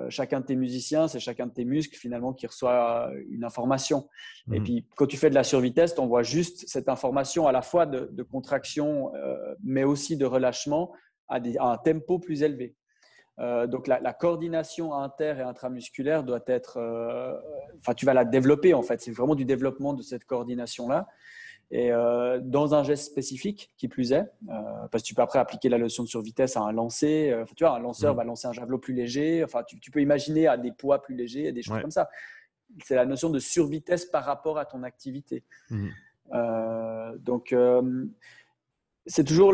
Chacun de tes musiciens, c'est chacun de tes muscles finalement qui reçoit une information. Et puis, quand tu fais de la survitesse, on voit juste cette information à la fois de contraction, mais aussi de relâchement à un tempo plus élevé. Donc, la coordination inter- et intramusculaire doit être… tu vas la développer en fait. C'est vraiment du développement de cette coordination-là. Et dans un geste spécifique, qui plus est, parce que tu peux après appliquer la notion de survitesse à un lancer. Tu vois, un lanceur va lancer un javelot plus léger. Enfin, tu peux imaginer à des poids plus légers, des choses comme ça. C'est la notion de survitesse par rapport à ton activité. Donc, c'est toujours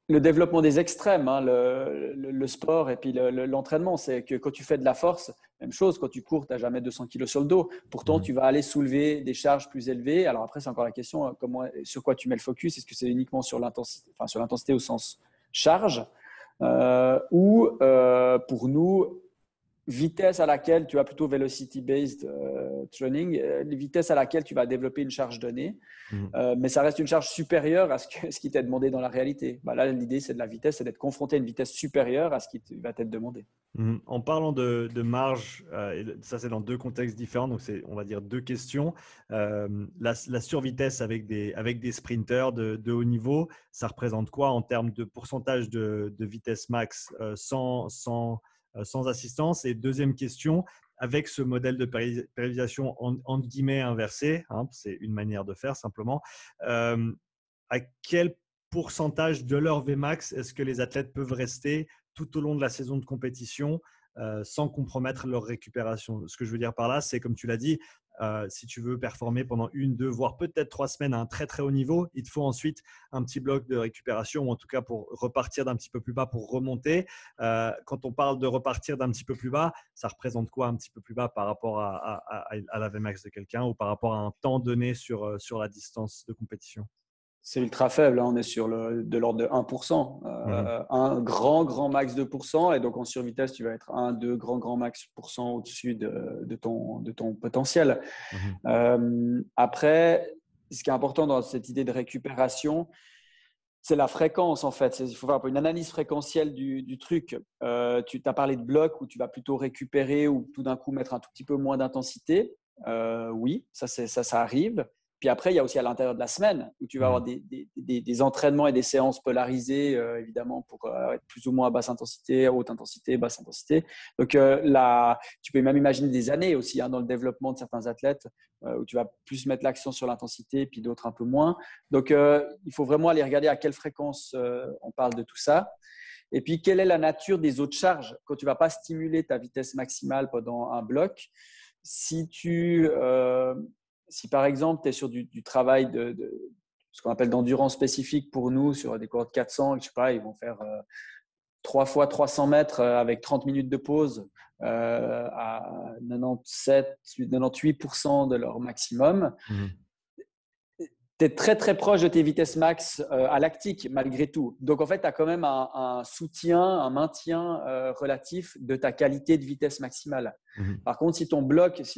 le développement des extrêmes, le sport et puis l'entraînement. C'est que quand tu fais de la force, même chose, quand tu cours, tu n'as jamais 200 kilos sur le dos. Pourtant, tu vas aller soulever des charges plus élevées. Alors après, c'est encore la question, sur quoi tu mets le focus. Est-ce que c'est uniquement sur l'intensité au sens charge ou pour nous, vitesse à laquelle tu as plutôt velocity-based training, vitesse à laquelle tu vas développer une charge donnée, mais ça reste une charge supérieure à ce qui t'est demandé dans la réalité. Là, l'idée, c'est de la vitesse, c'est d'être confronté à une vitesse supérieure à ce qui va t'être demandé. En parlant de marge, et ça c'est dans deux contextes différents, donc c'est on va dire deux questions. La survitesse avec des sprinters de haut niveau, ça représente quoi en termes de pourcentage de vitesse max sans assistance? Et deuxième question, avec ce modèle de périodisation entre guillemets inversé, c'est une manière de faire simplement, à quel pourcentage de leur Vmax est-ce que les athlètes peuvent rester tout au long de la saison de compétition sans compromettre leur récupération? Ce que je veux dire par là, c'est comme tu l'as dit, si tu veux performer pendant 1, 2, voire peut-être 3 semaines à un très, très haut niveau, il te faut ensuite un petit bloc de récupération ou en tout cas pour repartir d'un petit peu plus bas pour remonter. Quand on parle de repartir d'un petit peu plus bas, ça représente quoi un petit peu plus bas par rapport à la Vmax de quelqu'un ou par rapport à un temps donné sur la distance de compétition? C'est ultra faible, hein. On est sur de l'ordre de 1%. Un grand max 2%. Et donc, en survitesse, tu vas être 1, 2, grand max % au-dessus de ton potentiel. Après, ce qui est important dans cette idée de récupération, c'est la fréquence en fait. Il faut faire une analyse fréquentielle du truc. Tu t'as parlé de blocs où tu vas plutôt récupérer ou tout d'un coup mettre un tout petit peu moins d'intensité. Oui, ça arrive. Puis après, il y a aussi à l'intérieur de la semaine où tu vas avoir des entraînements et des séances polarisées, évidemment, pour être plus ou moins à basse intensité, haute intensité, basse intensité. Donc là, tu peux même imaginer des années aussi dans le développement de certains athlètes où tu vas plus mettre l'accent sur l'intensité, puis d'autres un peu moins. Donc, il faut vraiment aller regarder à quelle fréquence on parle de tout ça. Et puis, quelle est la nature des autres charges quand tu ne vas pas stimuler ta vitesse maximale pendant un bloc. Si par exemple, tu es sur du travail de ce qu'on appelle d'endurance spécifique pour nous, sur des coureurs de 400, je sais pas, ils vont faire 3 fois 300 mètres avec 30 minutes de pause à 98% de leur maximum. Tu es très, très proche de tes vitesses max à lactique, malgré tout. Donc, en fait, tu as quand même un soutien, un maintien relatif de ta qualité de vitesse maximale. Par contre, si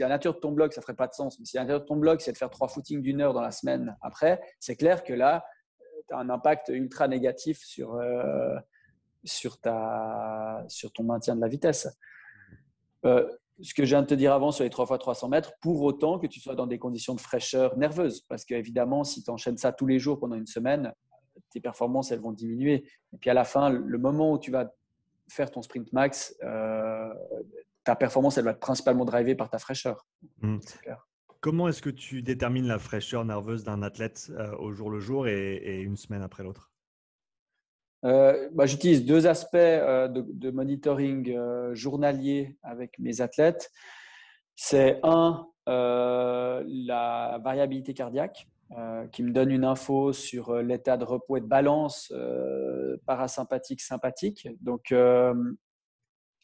la nature de ton bloc, ça ne ferait pas de sens, mais si la nature de ton bloc, c'est de faire 3 footings d'1 heure dans la semaine après, c'est clair que là, tu as un impact ultra négatif sur ton maintien de la vitesse. Ce que je viens de te dire avant sur les 3 fois 300 mètres, pour autant que tu sois dans des conditions de fraîcheur nerveuse. Parce qu'évidemment, si tu enchaînes ça tous les jours pendant une semaine, tes performances, elles vont diminuer. Et puis à la fin, le moment où tu vas faire ton sprint max, ta performance, elle va être principalement drivée par ta fraîcheur. C'est clair. Comment est-ce que tu détermines la fraîcheur nerveuse d'un athlète au jour le jour et une semaine après l'autre? J'utilise 2 aspects de monitoring journalier avec mes athlètes. C'est la variabilité cardiaque qui me donne une info sur l'état de repos et de balance parasympathique, sympathique. Donc,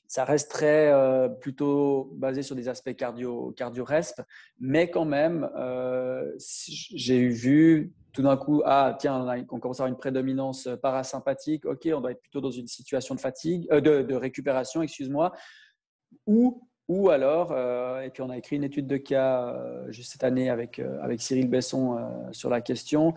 ça reste plutôt basé sur des aspects cardio-resp, mais quand même, j'ai vu tout d'un coup, on commence à avoir une prédominance parasympathique. Ok, on doit être plutôt dans une situation de fatigue, de récupération, excuse-moi. Ou alors, et puis on a écrit une étude de cas juste cette année avec Cyril Besson sur la question.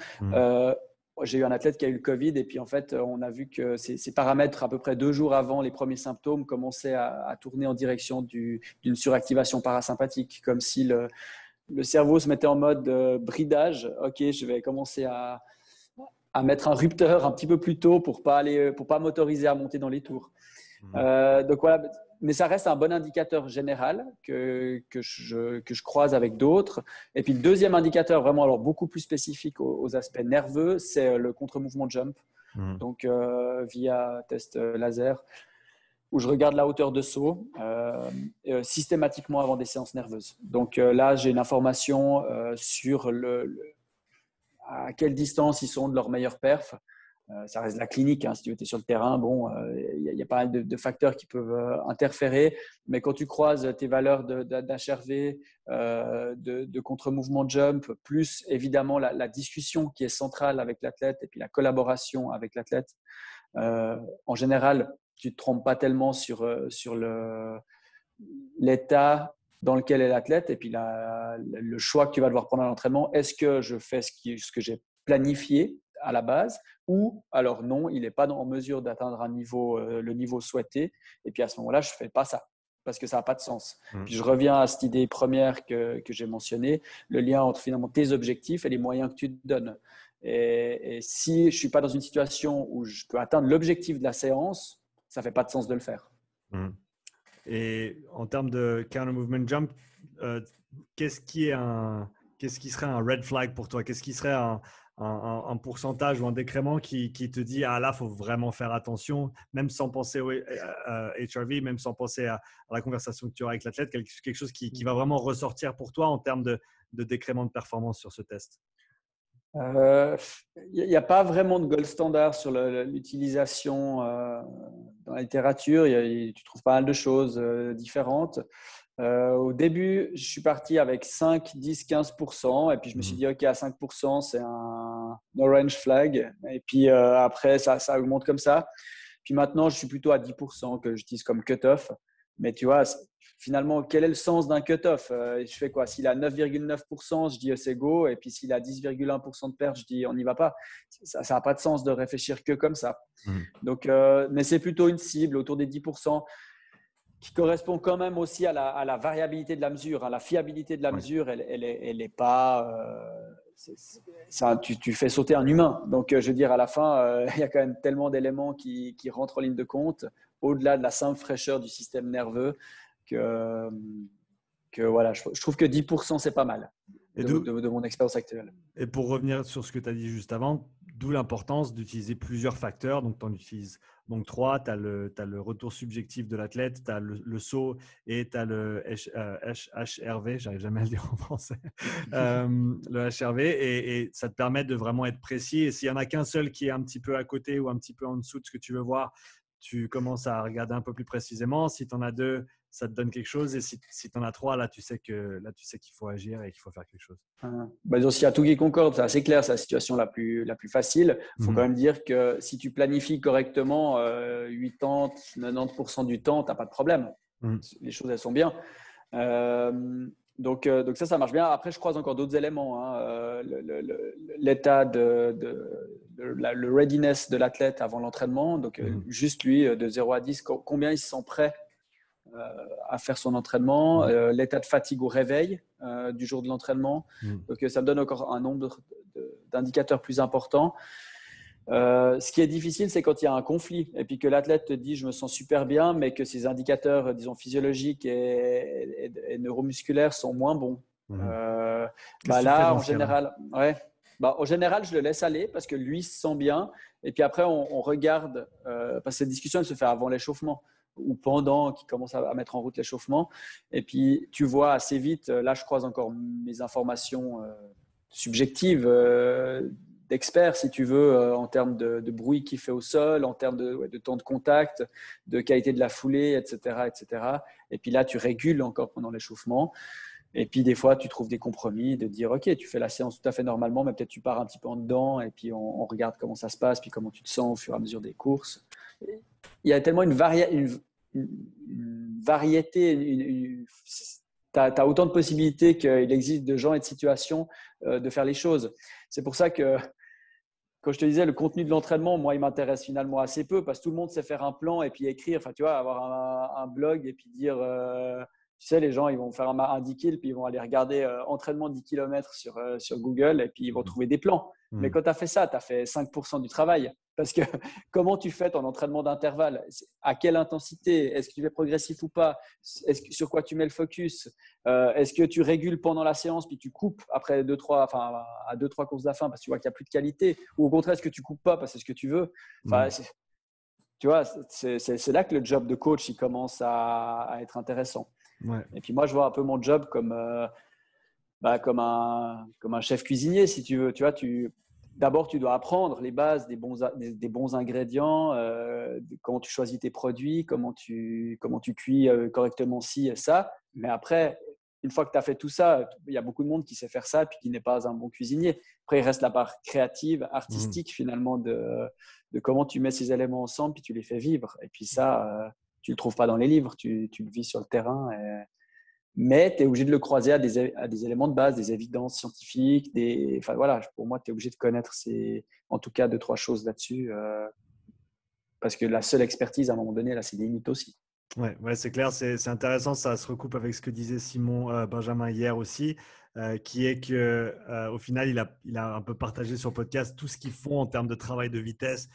J'ai eu un athlète qui a eu le Covid et puis en fait, on a vu que ces paramètres, à peu près 2 jours avant les premiers symptômes, commençaient à tourner en direction d'une suractivation parasympathique, comme si le cerveau se mettait en mode bridage. Ok, je vais commencer à mettre un rupteur un petit peu plus tôt pour pas m'autoriser à monter dans les tours. Donc voilà, mais ça reste un bon indicateur général que je croise avec d'autres. Et puis le deuxième indicateur, vraiment alors beaucoup plus spécifique aux aspects nerveux, c'est le contre-mouvement jump. Donc via test laser, où je regarde la hauteur de saut systématiquement avant des séances nerveuses. Donc là, j'ai une information sur à quelle distance ils sont de leur meilleure perf. Ça reste de la clinique, si tu es sur le terrain, il y a pas mal de facteurs qui peuvent interférer, mais quand tu croises tes valeurs d'HRV, de contre-mouvement jump, plus évidemment la discussion qui est centrale avec l'athlète et puis la collaboration avec l'athlète, en général, tu ne te trompes pas tellement sur l'état dans lequel est l'athlète et puis le choix que tu vas devoir prendre à l'entraînement. Est-ce que je fais ce que j'ai planifié à la base, ou alors non, il n'est pas en mesure d'atteindre le niveau souhaité, et puis à ce moment-là, je ne fais pas ça, parce que ça n'a pas de sens. Puis je reviens à cette idée première que j'ai mentionnée, le lien entre finalement tes objectifs et les moyens que tu te donnes. Et si je ne suis pas dans une situation où je peux atteindre l'objectif de la séance, ça ne fait pas de sens de le faire. Et en termes de counter movement jump, qu'est-ce qui qu'est-ce qui serait un red flag pour toi? Qu'est-ce qui serait un pourcentage ou un décrément qui te dit, ah là, il faut vraiment faire attention, même sans penser au HRV, même sans penser à la conversation que tu auras avec l'athlète, quelque chose qui va vraiment ressortir pour toi en termes de décrément de performance sur ce test? Il n'y a pas vraiment de gold standard sur l'utilisation dans la littérature. Tu trouves pas mal de choses différentes. Au début, je suis parti avec 5, 10, 15%. Et puis, je me suis dit, OK, à 5%, c'est un orange flag. Et puis, après, ça augmente comme ça. Puis maintenant, je suis plutôt à 10% que j'utilise comme cut-off. Mais tu vois, finalement, quel est le sens d'un cut-off? Je fais quoi? S'il a 9,9%, je dis c'est go. Et puis, s'il a 10,1% de perte, je dis on n'y va pas. Ça n'a pas de sens de réfléchir que comme ça. Donc, mais c'est plutôt une cible autour des 10% qui correspond quand même aussi à la variabilité de la mesure. La fiabilité de la mesure, elle est pas… tu fais sauter un humain. Donc, je veux dire, à la fin, il y a quand même tellement d'éléments qui rentrent en ligne de compte, au-delà de la simple fraîcheur du système nerveux, que voilà, je trouve que 10%, c'est pas mal de mon expérience actuelle. Et pour revenir sur ce que tu as dit juste avant, d'où l'importance d'utiliser plusieurs facteurs. Donc, tu en utilises donc 3. Tu as le retour subjectif de l'athlète, tu as le saut et tu as le HRV. J'arrive jamais à le dire en français. Le HRV. Et ça te permet de vraiment être précis. Et s'il n'y en a qu'un seul qui est un petit peu à côté ou un petit peu en dessous de ce que tu veux voir, tu commences à regarder un peu plus précisément. Si tu en as 2, ça te donne quelque chose. Et si tu en as 3, là, tu sais qu'il faut agir et qu'il faut faire quelque chose. S'il y a tout qui concorde, c'est assez clair, c'est la situation la plus facile. Il faut quand même dire que si tu planifies correctement 80-90% du temps, tu n'as pas de problème. Les choses, elles sont bien. Donc ça marche bien. Après, je croise encore d'autres éléments. L'état le readiness de l'athlète avant l'entraînement. Donc, juste lui, de 0 à 10, combien il se sent prêt à faire son entraînement, l'état de fatigue au réveil du jour de l'entraînement. Donc, ça me donne encore un nombre d'indicateurs plus importants. Ce qui est difficile, c'est quand il y a un conflit et puis que l'athlète te dit je me sens super bien, mais que ses indicateurs, disons, physiologiques et neuromusculaires sont moins bons. Là, en général, en général, je le laisse aller parce que lui se sent bien. Et puis après, on regarde, parce que cette discussion, elle se fait avant l'échauffement ou pendant qu'il commence à mettre en route l'échauffement. Et puis, tu vois assez vite, là, je croise encore mes informations subjectives d'experts, si tu veux, en termes de bruit qu'il fait au sol, en termes de temps de contact, de qualité de la foulée, etc., etc. Et puis là, tu régules encore pendant l'échauffement. Et puis, des fois, tu trouves des compromis, de dire, OK, tu fais la séance tout à fait normalement, mais peut-être tu pars un petit peu en dedans et puis on regarde comment ça se passe, puis comment tu te sens au fur et à mesure des courses. Il y a tellement une variété, tu as autant de possibilités qu'il existe de gens et de situations de faire les choses. C'est pour ça que, quand je te disais, le contenu de l'entraînement, moi, il m'intéresse finalement assez peu parce que tout le monde sait faire un plan et puis écrire, enfin, tu vois, avoir un blog et puis dire… tu sais, les gens, ils vont faire un 10 kills, puis ils vont aller regarder entraînement 10 km sur Google et puis ils vont trouver des plans. Mais quand tu as fait ça, tu as fait 5% du travail. Parce que comment tu fais ton entraînement d'intervalle? À quelle intensité? Est-ce que tu fais progressif ou pas? Sur quoi tu mets le focus? Est-ce que tu régules pendant la séance puis tu coupes après à 2-3 courses de la fin parce que tu vois qu'il n'y a plus de qualité? Ou au contraire, est-ce que tu coupes pas parce que c'est ce que tu veux? Tu vois, c'est là que le job de coach il commence à être intéressant. Et puis moi, je vois un peu mon job comme un chef cuisinier, si tu veux. Tu vois, d'abord, tu dois apprendre les bases des bons ingrédients, comment tu choisis tes produits, comment tu cuis correctement ci et ça. Mais après, une fois que tu as fait tout ça, il y a beaucoup de monde qui sait faire ça puis qui n'est pas un bon cuisinier. Après, il reste la part créative, artistique finalement de comment tu mets ces éléments ensemble puis tu les fais vivre. Et puis ça… tu ne le trouves pas dans les livres, tu le vis sur le terrain. Mais tu es obligé de le croiser à des éléments de base, des évidences scientifiques. Pour moi, tu es obligé de connaître en tout cas 2-3 choses là-dessus. Parce que la seule expertise, à un moment donné, là, c'est des limites aussi. Ouais, c'est clair, c'est intéressant. Ça se recoupe avec ce que disait Simon Benjamin hier aussi, qui est qu'au final, il a un peu partagé sur le podcast tout ce qu'ils font en termes de travail de vitesse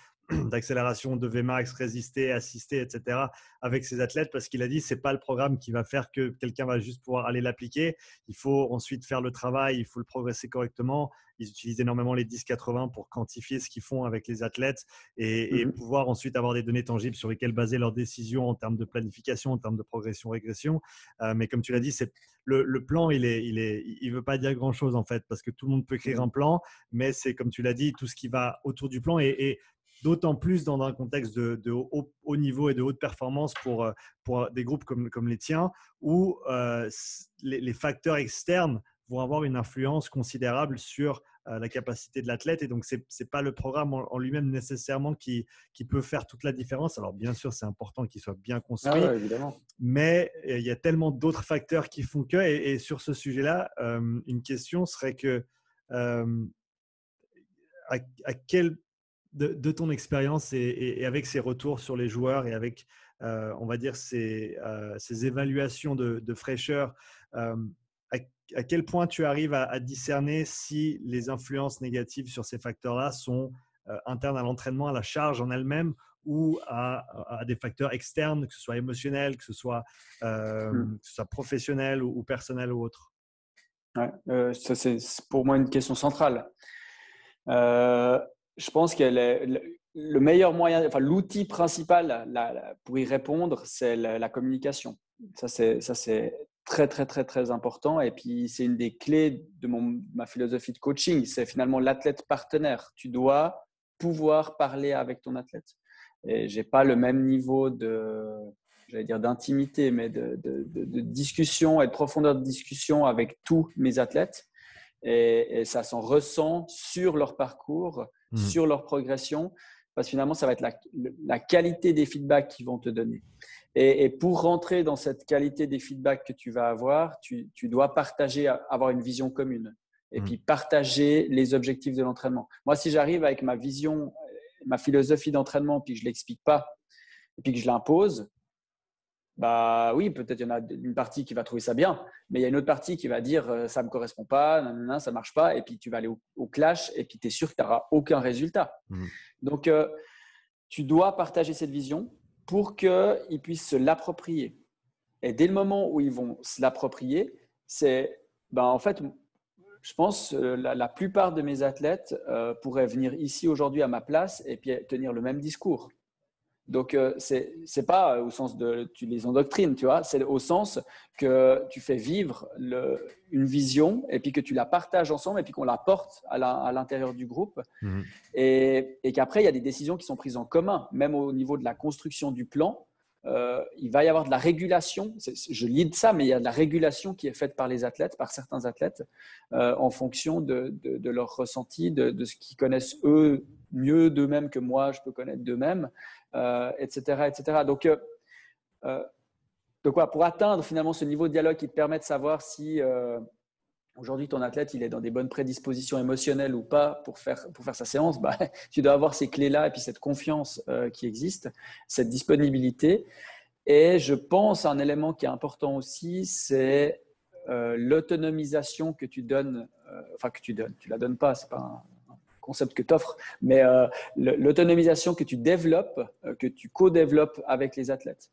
d'accélération de Vmax, résister, assister, etc. avec ses athlètes parce qu'il a dit que ce n'est pas le programme qui va faire que quelqu'un va juste pouvoir aller l'appliquer. Il faut ensuite faire le travail, il faut le progresser correctement. Ils utilisent énormément les 10-80 pour quantifier ce qu'ils font avec les athlètes et pouvoir ensuite avoir des données tangibles sur lesquelles baser leurs décisions en termes de planification, en termes de progression-régression. Mais comme tu l'as dit, le plan, il veut pas dire grand-chose en fait parce que tout le monde peut écrire un plan, mais c'est comme tu l'as dit, tout ce qui va autour du plan et d'autant plus dans un contexte de haut niveau et de haute performance pour des groupes comme les tiens où les facteurs externes vont avoir une influence considérable sur la capacité de l'athlète. Et donc, ce n'est pas le programme en lui-même nécessairement qui peut faire toute la différence. Alors, bien sûr, c'est important qu'il soit bien construit, évidemment. Mais il y a tellement d'autres facteurs qui font que. Et sur ce sujet-là, une question serait que à quel de ton expérience et avec ces retours sur les joueurs et avec, on va dire, ces évaluations de fraîcheur, à quel point tu arrives à discerner si les influences négatives sur ces facteurs-là sont internes à l'entraînement, à la charge en elle-même ou à des facteurs externes, que ce soit émotionnel, que ce soit professionnel ou personnel ou autre? Ouais, ça, c'est pour moi une question centrale. Je pense que le meilleur moyen, enfin l'outil principal pour y répondre, c'est la communication. Ça, c'est très, très, très, très important. Et puis, c'est une des clés de ma philosophie de coaching. C'est finalement l'athlète partenaire. Tu dois pouvoir parler avec ton athlète. Et je n'ai pas le même niveau d'intimité, mais de discussion et de profondeur de discussion avec tous mes athlètes. Et ça s'en ressent sur leur parcours, sur leur progression, parce que finalement, ça va être la qualité des feedbacks qu'ils vont te donner. Et pour rentrer dans cette qualité des feedbacks que tu vas avoir, tu dois avoir une vision commune et puis partager les objectifs de l'entraînement. Moi, si j'arrive avec ma vision, ma philosophie d'entraînement, puis que je ne l'explique pas, et puis que je l'impose, bah oui, peut-être il y en a une partie qui va trouver ça bien, mais il y a une autre partie qui va dire ça ne me correspond pas, ça ne marche pas, et puis tu vas aller au clash, et puis tu es sûr que tu n'auras aucun résultat. Donc, tu dois partager cette vision pour qu'ils puissent se l'approprier. Et dès le moment où ils vont se l'approprier, en fait, je pense la plupart de mes athlètes pourraient venir ici aujourd'hui à ma place et puis tenir le même discours. Donc, c'est pas au sens de tu les endoctrines, tu vois, c'est au sens que tu fais vivre une vision et puis que tu la partages ensemble et puis qu'on la porte à l'intérieur du groupe et qu'après, il y a des décisions qui sont prises en commun, même au niveau de la construction du plan. Il va y avoir de la régulation, je lead ça, mais il y a de la régulation qui est faite par les athlètes, par certains athlètes, en fonction de leur ressenti, de ce qu'ils connaissent eux mieux d'eux-mêmes que moi, je peux connaître d'eux-mêmes, etc., etc. Donc, pour atteindre finalement ce niveau de dialogue qui te permet de savoir si aujourd'hui ton athlète il est dans des bonnes prédispositions émotionnelles ou pas pour faire sa séance, tu dois avoir ces clés-là et puis cette confiance qui existe, cette disponibilité. Et je pense un élément qui est important aussi, c'est l'autonomisation que tu donnes, tu la donnes pas, c'est pas un concept que tu offres, mais l'autonomisation que tu développes, que tu co-développes avec les athlètes.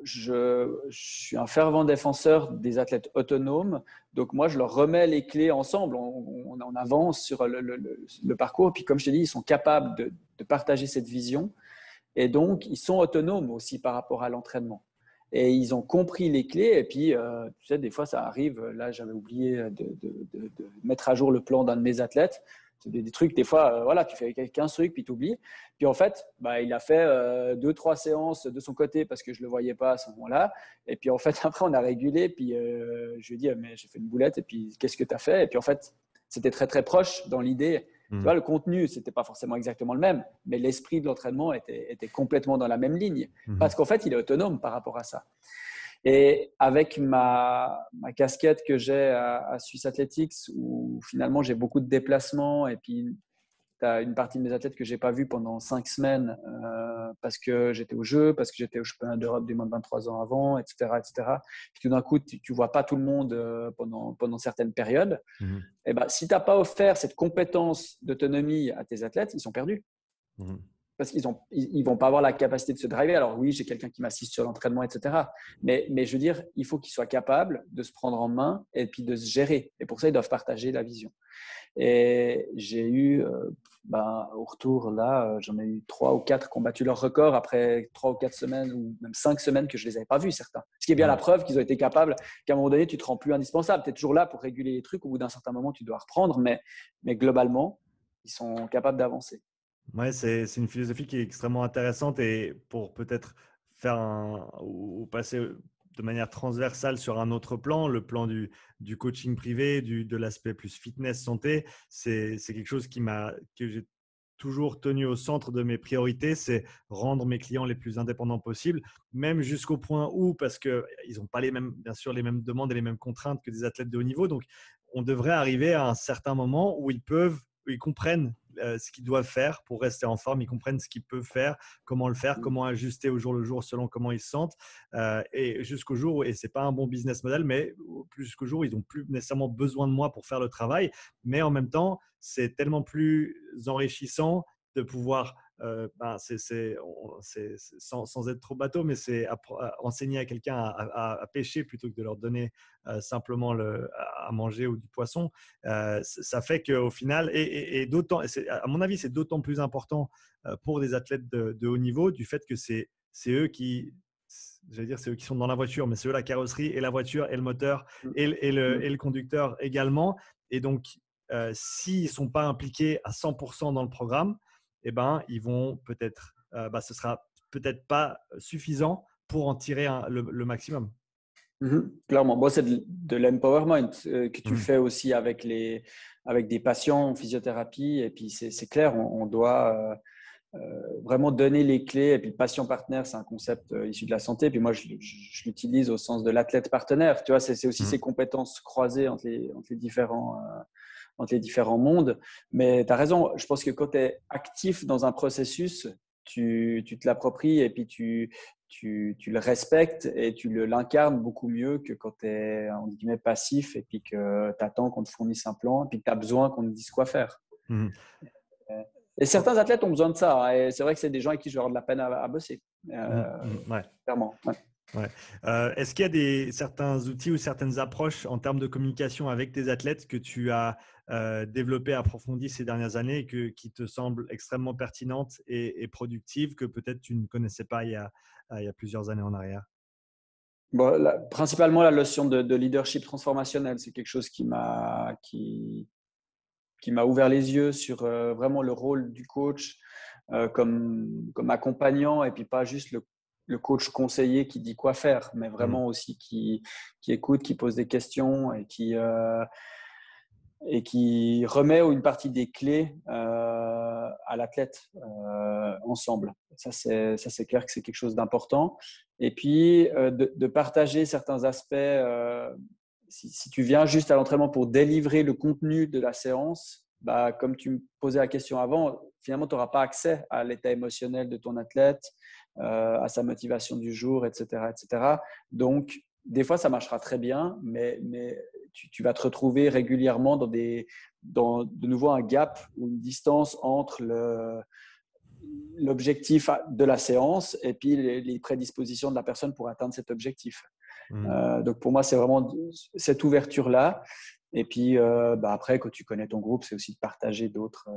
Je suis un fervent défenseur des athlètes autonomes, donc moi je leur remets les clés ensemble, on avance sur le parcours, puis comme je t'ai dit, ils sont capables de partager cette vision, et donc ils sont autonomes aussi par rapport à l'entraînement. Et ils ont compris les clés, et puis tu sais, des fois ça arrive, là j'avais oublié de mettre à jour le plan d'un de mes athlètes. C'est des trucs, des fois, tu fais 15 trucs, puis tu oublies. Puis en fait, il a fait 2-3 séances de son côté parce que je ne le voyais pas à ce moment-là. Et puis en fait, après, on a régulé. Puis je lui ai dit, mais j'ai fait une boulette. Et puis, qu'est-ce que tu as fait? Et puis en fait, c'était très, très proche dans l'idée. Tu vois, le contenu, ce n'était pas forcément exactement le même, mais l'esprit de l'entraînement était complètement dans la même ligne. Parce qu'en fait, il est autonome par rapport à ça. Et avec ma casquette que j'ai à Swiss Athletics, où finalement j'ai beaucoup de déplacements, et puis tu as une partie de mes athlètes que je n'ai pas vus pendant 5 semaines parce que j'étais au jeu, parce que j'étais au championnat d'Europe des moins de 23 ans avant, etc. etc. Puis tout d'un coup, tu ne vois pas tout le monde pendant certaines périodes. Et si tu n'as pas offert cette compétence d'autonomie à tes athlètes, ils sont perdus. parce qu'ils vont pas avoir la capacité de se driver. Alors oui, j'ai quelqu'un qui m'assiste sur l'entraînement, etc. Mais je veux dire, il faut qu'ils soient capables de se prendre en main et puis de se gérer. Et pour ça, ils doivent partager la vision. Et j'ai eu, au retour, là, j'en ai eu 3 ou 4 qui ont battu leur record après 3 ou 4 semaines ou même 5 semaines que je ne les avais pas vus, certains. Ce qui est bien la preuve qu'ils ont été capables, qu'à un moment donné, tu ne te rends plus indispensable. Tu es toujours là pour réguler les trucs. Au bout d'un certain moment, tu dois reprendre. Mais globalement, ils sont capables d'avancer. Ouais, c'est une philosophie qui est extrêmement intéressante et pour peut-être ou passer de manière transversale sur un autre plan, le plan du coaching privé, de l'aspect plus fitness, santé, c'est quelque chose que j'ai toujours tenu au centre de mes priorités, c'est rendre mes clients les plus indépendants possibles, même jusqu'au point où, parce qu'ils n'ont pas bien sûr les mêmes demandes et les mêmes contraintes que des athlètes de haut niveau, donc on devrait arriver à un certain moment où ils comprennent ce qu'ils doivent faire pour rester en forme, ils comprennent ce qu'ils peuvent faire, comment ajuster au jour le jour selon comment ils se sentent, et jusqu'au jour où, et c'est pas un bon business model, mais jusqu'au jour où ils n'ont plus nécessairement besoin de moi pour faire le travail, mais en même temps, c'est tellement plus enrichissant de pouvoir, sans être trop bateau, mais c'est enseigner à quelqu'un à pêcher plutôt que de leur donner simplement à manger ou du poisson. Ça fait qu'au final, à mon avis, c'est d'autant plus important pour des athlètes de haut niveau du fait que c'est eux c'est eux qui sont dans la voiture, mais c'est eux la carrosserie et la voiture et le moteur et le conducteur également. Et donc, s'ils ne sont pas impliqués à 100% dans le programme, eh ben, ils vont peut-être, ce sera peut-être pas suffisant pour en tirer le maximum. Clairement. Bon, c'est de l'empowerment que tu fais aussi avec des patients en physiothérapie. Et puis, c'est clair, on doit vraiment donner les clés. Et puis, le patient partenaire, c'est un concept issu de la santé. Puis moi, je l'utilise au sens de l'athlète partenaire. Tu vois, c'est aussi ces compétences croisées entre les différents mondes. Mais tu as raison, je pense que quand tu es actif dans un processus, tu te l'appropries et puis tu le respectes et tu l'incarnes beaucoup mieux que quand tu es en guillemets passif et puis que tu attends qu'on te fournisse un plan et puis que tu as besoin qu'on te dise quoi faire. Et certains athlètes ont besoin de ça, hein, et c'est vrai que c'est des gens avec qui je vais avoir de la peine à bosser. Clairement. Ouais. Ouais. Est-ce qu'il y a certains outils ou certaines approches en termes de communication avec tes athlètes que tu as développées, approfondies ces dernières années et qui te semblent extrêmement pertinentes et productives que peut-être tu ne connaissais pas il y a plusieurs années en arrière? Bon, principalement la notion de leadership transformationnel, c'est quelque chose qui m'a ouvert les yeux sur vraiment le rôle du coach comme accompagnant et puis pas juste le coach conseiller qui dit quoi faire, mais vraiment aussi qui écoute, qui pose des questions et qui remet une partie des clés à l'athlète ensemble. Ça, c'est clair que c'est quelque chose d'important. Et puis, de partager certains aspects. Si tu viens juste à l'entraînement pour délivrer le contenu de la séance, comme tu me posais la question avant, finalement, tu n'auras pas accès à l'état émotionnel de ton athlète, à sa motivation du jour, etc., etc. Donc, des fois, ça marchera très bien, mais tu vas te retrouver régulièrement dans de nouveau un gap ou une distance entre l'objectif de la séance et puis les prédispositions de la personne pour atteindre cet objectif. Donc, pour moi, c'est vraiment cette ouverture-là. Et puis, après, quand tu connais ton groupe, c'est aussi de partager d'autres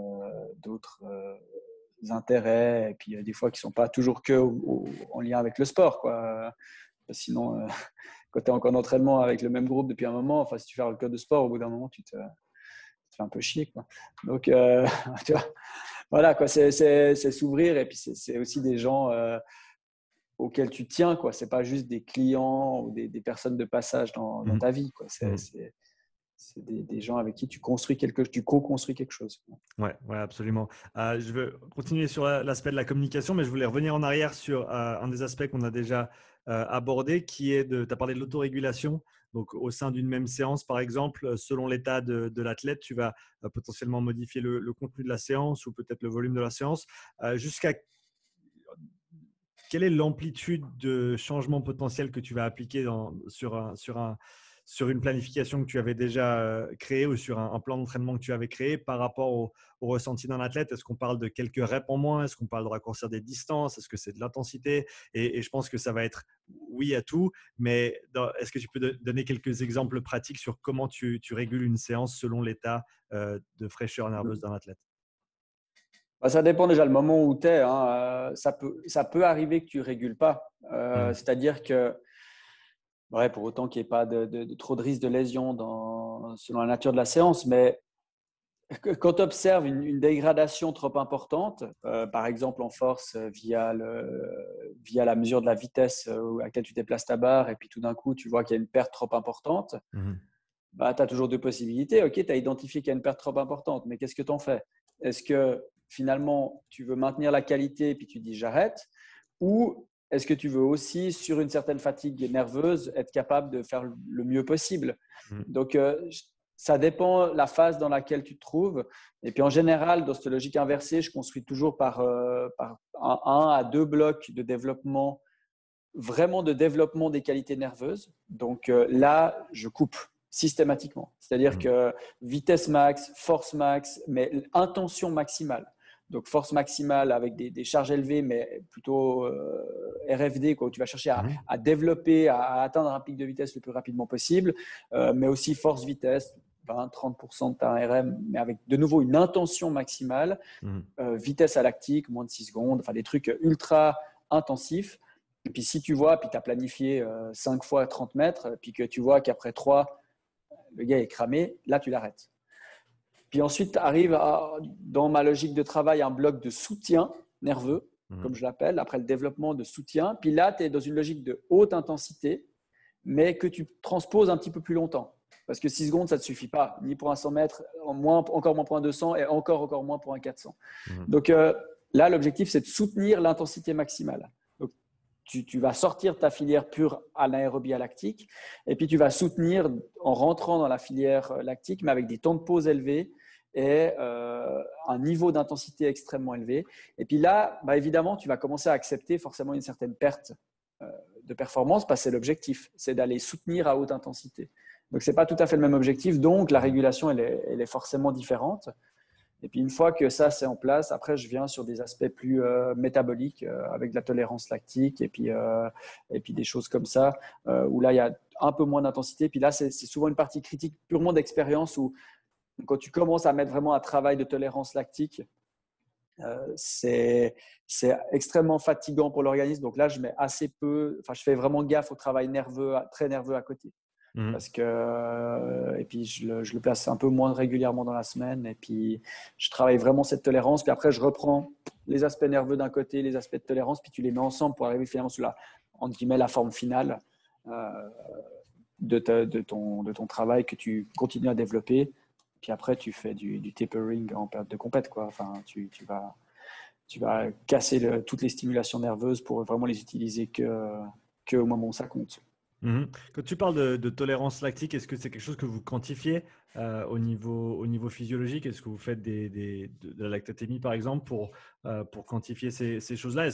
intérêts et puis des fois qui ne sont pas toujours en lien avec le sport, quoi. Sinon, quand tu es encore en entraînement avec le même groupe depuis un moment, enfin, si tu fais le code de sport, au bout d'un moment, tu te fais un peu chier, quoi. Donc, tu vois, voilà, quoi, c'est s'ouvrir et puis c'est aussi des gens auxquels tu tiens, quoi. C'est pas juste des clients ou des personnes de passage dans ta vie, quoi. C'est des gens avec qui tu co-construis quelque chose. Ouais, absolument. Je veux continuer sur l'aspect de la communication, mais je voulais revenir en arrière sur un des aspects qu'on a déjà abordé, qui est tu as parlé de l'autorégulation. Donc, au sein d'une même séance, par exemple, selon l'état de l'athlète, tu vas potentiellement modifier le contenu de la séance ou peut-être le volume de la séance. Quelle est l'amplitude de changement potentiel que tu vas appliquer sur sur une planification que tu avais déjà créée ou sur un plan d'entraînement que tu avais créé par rapport au ressenti d'un athlète? Est-ce qu'on parle de quelques reps en moins? Est-ce qu'on parle de raccourcir des distances? Est-ce que c'est de l'intensité? Et je pense que ça va être oui à tout, mais est-ce que tu peux donner quelques exemples pratiques sur comment tu régules une séance selon l'état de fraîcheur nerveuse d'un athlète? Bah, ça dépend déjà le moment où tu es. Hein. Ça peut arriver que tu ne régules pas. C'est-à-dire que, ouais, pour autant qu'il n'y ait pas de trop de risques de lésion selon la nature de la séance, mais quand tu observes une dégradation trop importante, par exemple en force via la mesure de la vitesse à laquelle tu déplaces ta barre, et puis tout d'un coup, tu vois qu'il y a une perte trop importante, bah, tu as toujours deux possibilités. Ok, tu as identifié qu'il y a une perte trop importante, mais qu'est-ce que tu en fais? Est-ce que finalement, tu veux maintenir la qualité et puis tu dis j'arrête? Ou est-ce que tu veux aussi, sur une certaine fatigue nerveuse, être capable de faire le mieux possible? Donc, ça dépend la phase dans laquelle tu te trouves. Et puis, en général, dans cette logique inversée, je construis toujours par un à deux blocs de développement, vraiment de développement des qualités nerveuses. Donc, là, je coupe systématiquement. C'est-à-dire que vitesse max, force max, mais intention maximale. Donc, force maximale avec des charges élevées, mais plutôt RFD, quoi, où tu vas chercher à développer, à atteindre un pic de vitesse le plus rapidement possible, mais aussi force-vitesse, 20-30% de ta RM, mais avec de nouveau une intention maximale, vitesse à lactique, moins de 6 secondes, enfin des trucs ultra intensifs. Et puis, si tu vois, puis tu as planifié 5 fois 30 mètres, puis que tu vois qu'après 3, le gars est cramé, là, tu l'arrêtes. Puis ensuite, arrive dans ma logique de travail un bloc de soutien nerveux, comme je l'appelle, après le développement de soutien. Puis là, tu es dans une logique de haute intensité, mais que tu transposes un petit peu plus longtemps. Parce que 6 secondes, ça ne te suffit pas, ni pour un 100 mètres, encore moins pour un 200 et encore moins pour un 400. Donc là, l'objectif, c'est de soutenir l'intensité maximale. Donc, tu vas sortir ta filière pure à l'aérobie à lactique et puis tu vas soutenir en rentrant dans la filière lactique, mais avec des temps de pause élevés et un niveau d'intensité extrêmement élevé. Et puis là, bah, évidemment, tu vas commencer à accepter forcément une certaine perte de performance parce que c'est l'objectif, c'est d'aller soutenir à haute intensité. Donc, ce n'est pas tout à fait le même objectif, donc la régulation, elle est forcément différente. Et puis, une fois que ça, c'est en place, après, je viens sur des aspects plus métaboliques avec de la tolérance lactique et puis des choses comme ça, où là, il y a un peu moins d'intensité. Puis là, c'est souvent une partie critique purement d'expérience où quand tu commences à mettre vraiment un travail de tolérance lactique, c'est extrêmement fatigant pour l'organisme. Donc là, je mets assez peu, enfin, je fais vraiment gaffe au travail nerveux, très nerveux à côté. Parce que, et puis je le place un peu moins régulièrement dans la semaine. Et puis, je travaille vraiment cette tolérance. Puis après, je reprends les aspects nerveux d'un côté, les aspects de tolérance, puis tu les mets ensemble pour arriver finalement sur entre guillemets, la forme finale de ton travail que tu continues à développer. Puis après, tu fais du tapering en période de compète, quoi. Enfin, tu vas casser toutes les stimulations nerveuses pour vraiment les utiliser que au moment où ça compte. Quand tu parles de tolérance lactique, est-ce que c'est quelque chose que vous quantifiez au niveau physiologique? Est-ce que vous faites de la lactatémie, par exemple, pour quantifier ces choses-là?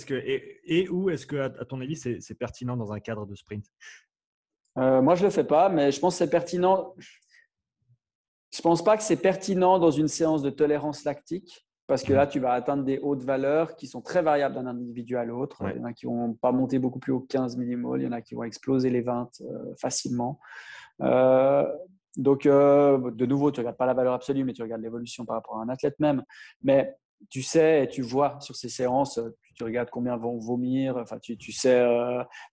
Où est-ce que, à ton avis, c'est pertinent dans un cadre de sprint? Moi, je ne le fais pas, mais je pense que c'est pertinent. Je ne pense pas que c'est pertinent dans une séance de tolérance lactique parce que là, tu vas atteindre des hautes valeurs qui sont très variables d'un individu à l'autre. Il y en a qui ne vont pas monter beaucoup plus haut que 15 millimoles, il y en a qui vont exploser les 20 facilement. Donc, de nouveau, tu ne regardes pas la valeur absolue, mais tu regardes l'évolution par rapport à un athlète même. Mais tu sais et tu vois sur ces séances, tu regardes combien vont vomir, enfin, tu sais,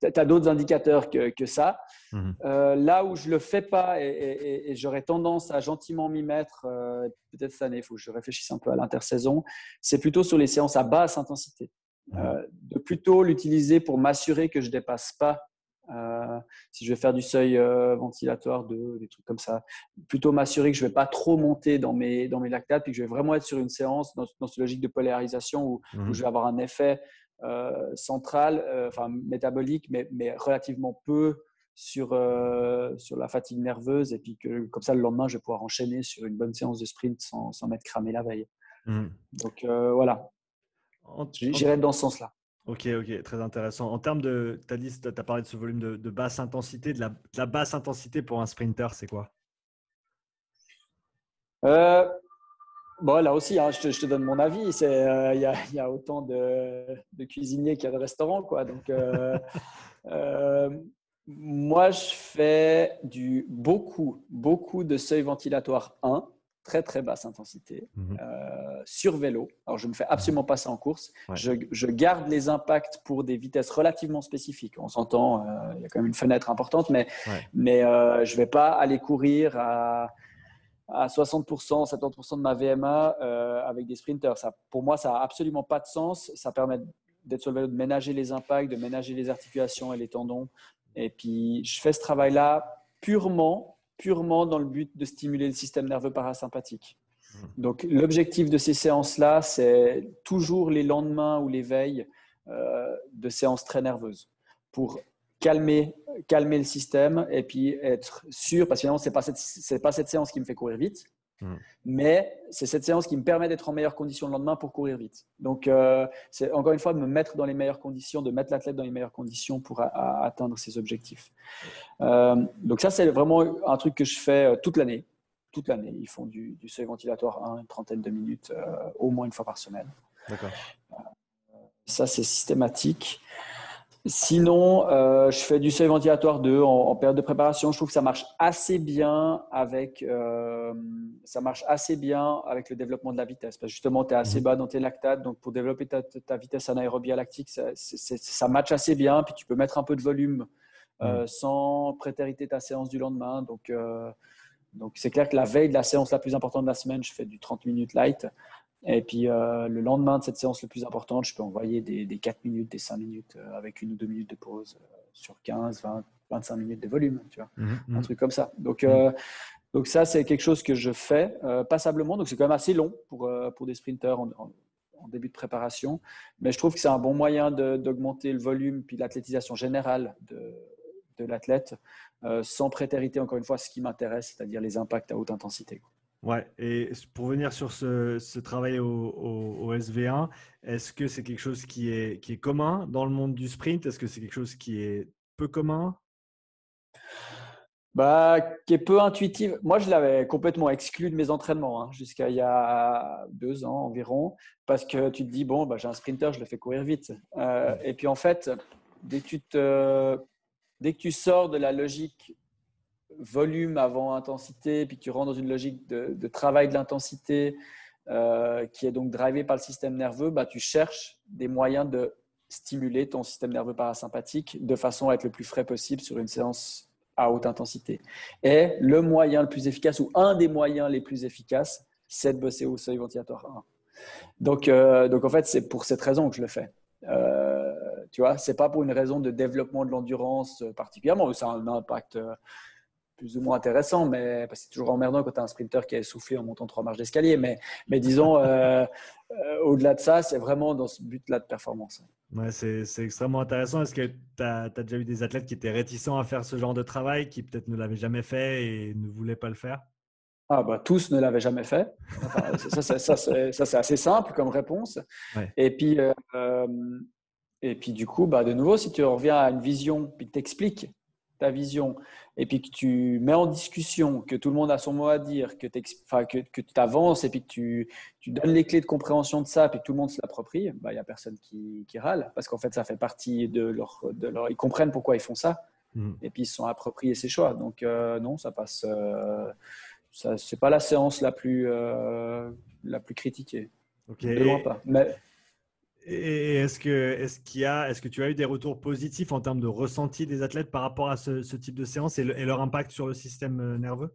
tu as d'autres indicateurs que ça. Là où je ne le fais pas et j'aurais tendance à gentiment m'y mettre, peut-être cette année, il faut que je réfléchisse un peu à l'intersaison, c'est plutôt sur les séances à basse intensité. De plutôt l'utiliser pour m'assurer que je ne dépasse pas, si je vais faire du seuil ventilatoire, des trucs comme ça, plutôt m'assurer que je ne vais pas trop monter dans mes lactates et que je vais vraiment être sur une séance dans cette logique de polarisation où je vais avoir un effet central, enfin métabolique, mais relativement peu sur la fatigue nerveuse et puis que comme ça le lendemain je vais pouvoir enchaîner sur une bonne séance de sprint sans m'être cramé la veille. Donc voilà, j'irai dans ce sens-là. Ok, très intéressant. En termes de, tu as parlé de ce volume de basse intensité, de la basse intensité pour un sprinter, c'est quoi? Euh, Bon, là aussi, hein, je te donne mon avis. Il y a autant de cuisiniers qu'il y a de restaurants, quoi. Donc, euh, moi, je fais beaucoup de seuil ventilatoire 1, très, très basse intensité, Mhm. sur vélo. Alors, je ne fais Mhm. absolument pas ça en course. Ouais, Je garde les impacts pour des vitesses relativement spécifiques. On s'entend, il y a quand même une fenêtre importante, ouais. mais je ne vais pas aller courir à 60%, 70% de ma VMA avec des sprinters. Ça, pour moi, ça n'a absolument pas de sens. Ça permet d'être sur le vélo, de ménager les impacts, de ménager les articulations et les tendons. Et puis, je fais ce travail-là purement dans le but de stimuler le système nerveux parasympathique. Mhm. Donc, l'objectif de ces séances-là, c'est toujours les lendemains ou les veilles de séances très nerveuses pour calmer le système et puis être sûr, parce que finalement, ce n'est pas cette séance qui me fait courir vite, Mhm. mais c'est cette séance qui me permet d'être en meilleures conditions le lendemain pour courir vite. Donc, c'est encore une fois de me mettre dans les meilleures conditions, de mettre l'athlète dans les meilleures conditions pour atteindre ses objectifs. Donc ça, c'est vraiment un truc que je fais toute l'année. Toute l'année, ils font du seuil ventilatoire 1, une trentaine de minutes, au moins une fois par semaine. D'accord. Ça, c'est systématique. Sinon, je fais du seuil ventilatoire 2 en période de préparation. Je trouve que ça marche assez bien avec le développement de la vitesse. Parce que justement, tu es assez Mhm. bas dans tes lactates. Donc, pour développer ta vitesse anaérobie lactique, ça match assez bien. Puis, tu peux mettre un peu de volume Mhm. sans prétériter ta séance du lendemain. Donc, c'est clair que la veille de la séance la plus importante de la semaine, je fais du 30 minutes light. Et puis, le lendemain de cette séance le plus importante, je peux envoyer des 4 minutes, des 5 minutes avec 1 ou 2 minutes de pause sur 15, 20, 25 minutes de volume, tu vois, Mhm. un Mhm. truc comme ça. Donc, Mhm. donc ça, c'est quelque chose que je fais passablement. Donc, c'est quand même assez long pour des sprinteurs en début de préparation. Mais je trouve que c'est un bon moyen d'augmenter le volume puis l'athlétisation générale de l'athlète sans prétériter, encore une fois, ce qui m'intéresse, c'est-à-dire les impacts à haute intensité. Ouais, et pour venir sur ce travail au SV1, est-ce que c'est quelque chose qui est commun dans le monde du sprint? Est-ce que c'est quelque chose qui est peu commun? Bah, qui est peu intuitive. Moi, je l'avais complètement exclu de mes entraînements jusqu'à il y a 2 ans environ, parce que tu te dis, bon, bah, j'ai un sprinter, je le fais courir vite. Et puis en fait, dès que dès que tu sors de la logique volume avant intensité, puis que tu rentres dans une logique de travail de l'intensité qui est donc drivée par le système nerveux, bah, tu cherches des moyens de stimuler ton système nerveux parasympathique de façon à être le plus frais possible sur une séance à haute intensité. Et le moyen le plus efficace, ou un des moyens les plus efficaces, c'est de bosser au seuil ventilatoire 1. Donc en fait, c'est pour cette raison que je le fais. Tu vois, c'est pas pour une raison de développement de l'endurance particulièrement. Ça a un impact plus ou moins intéressant, mais parce que c'est toujours emmerdant quand tu as un sprinter qui est essoufflé en montant 3 marches d'escalier. Mais disons, au-delà de ça, c'est vraiment dans ce but-là de performance. Ouais, c'est extrêmement intéressant. Est-ce que tu as déjà eu des athlètes qui étaient réticents à faire ce genre de travail, qui peut-être ne l'avaient jamais fait et ne voulaient pas le faire? Ah, bah, tous ne l'avaient jamais fait. Enfin, ça, c'est assez simple comme réponse. Ouais. Et puis, et puis du coup, bah, de nouveau, si tu reviens à une vision, puis que tu expliques ta vision, et puis que tu mets en discussion, que tout le monde a son mot à dire, que tu avances, et puis que tu donnes les clés de compréhension de ça, puis que tout le monde se l'approprie, bah, il n'y a personne qui râle, parce qu'en fait, ça fait partie Ils comprennent pourquoi ils font ça, Mhm. et puis ils se sont appropriés ces choix. Donc non, ça passe. C'est pas la séance la plus critiquée, Ok. de loin pas. Mais Et est-ce que tu as eu des retours positifs en termes de ressenti des athlètes par rapport à ce type de séance et leur impact sur le système nerveux?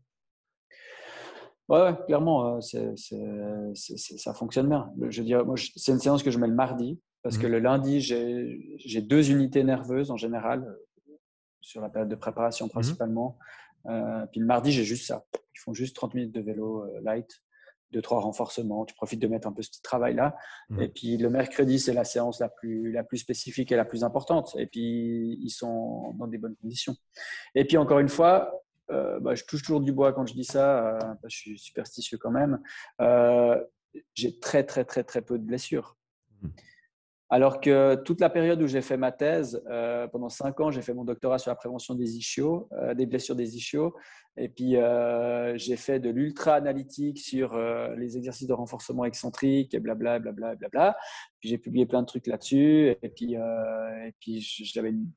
ouais, clairement, ça fonctionne bien. Je veux dire, moi, c'est une séance que je mets le mardi, parce que Mhm. le lundi, j'ai 2 unités nerveuses en général, sur la période de préparation Mhm. principalement. Puis le mardi, j'ai juste ça. Ils font juste 30 minutes de vélo light, 2, 3 renforcements. Tu profites de mettre un peu ce petit travail-là. Et Mhm. puis le mercredi, c'est la séance la plus spécifique et la plus importante. Et puis ils sont dans des bonnes conditions. Et puis encore une fois, bah, je touche toujours du bois quand je dis ça, je suis superstitieux quand même. J'ai très, très, très, très peu de blessures. Alors que toute la période où j'ai fait ma thèse, pendant 5 ans, j'ai fait mon doctorat sur la prévention des ischios, des blessures des ischios. Et puis, j'ai fait de l'ultra-analytique sur les exercices de renforcement excentrique et blabla, blabla, blabla. Puis, j'ai publié plein de trucs là-dessus. Et puis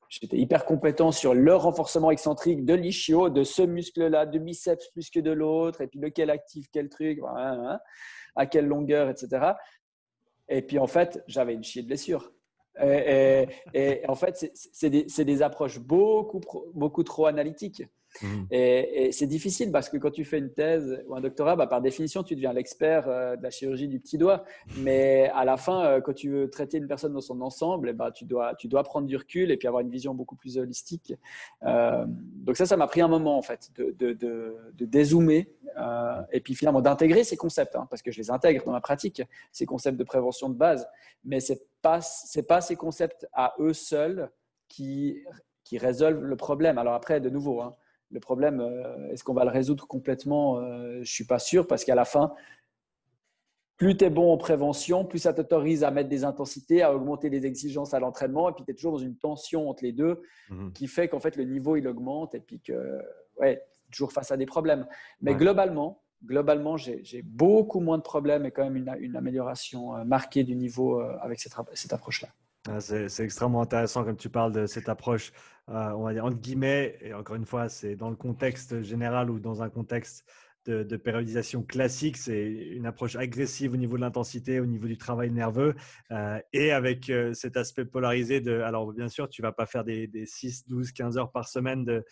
j'étais hyper compétent sur le renforcement excentrique de l'ischio, de ce muscle-là, de biceps plus que de l'autre. Et puis, lequel active quel truc, à quelle longueur, etc. Et puis, en fait, j'avais une chier de blessure. Et en fait, c'est des approches beaucoup trop analytiques. Mhm. Et c'est difficile parce que quand tu fais une thèse ou un doctorat, par définition, tu deviens l'expert de la chirurgie du petit doigt. Mais à la fin, quand tu veux traiter une personne dans son ensemble, tu dois prendre du recul et puis avoir une vision beaucoup plus holistique. Donc ça m'a pris un moment en fait de dézoomer et puis finalement d'intégrer ces concepts, parce que je les intègre dans ma pratique, ces concepts de prévention de base. Mais c'est pas ces concepts à eux seuls qui résolvent le problème. Alors après, de nouveau, le problème, est-ce qu'on va le résoudre complètement? Je ne suis pas sûr parce qu'à la fin, plus tu es bon en prévention, plus ça t'autorise à mettre des intensités, à augmenter les exigences à l'entraînement. Et puis, tu es toujours dans une tension entre les deux Mhm. qui fait qu'en fait, le niveau, il augmente et puis que, ouais, toujours face à des problèmes. Mais Ouais. globalement j'ai beaucoup moins de problèmes et quand même une amélioration marquée du niveau avec cette approche-là. Ah, c'est extrêmement intéressant comme tu parles de cette approche, on va dire entre guillemets, et encore une fois, c'est dans le contexte général ou dans un contexte de périodisation classique, c'est une approche agressive au niveau de l'intensité, au niveau du travail nerveux, et avec cet aspect polarisé de, alors bien sûr, tu ne vas pas faire des 6, 12, 15 heures par semaine de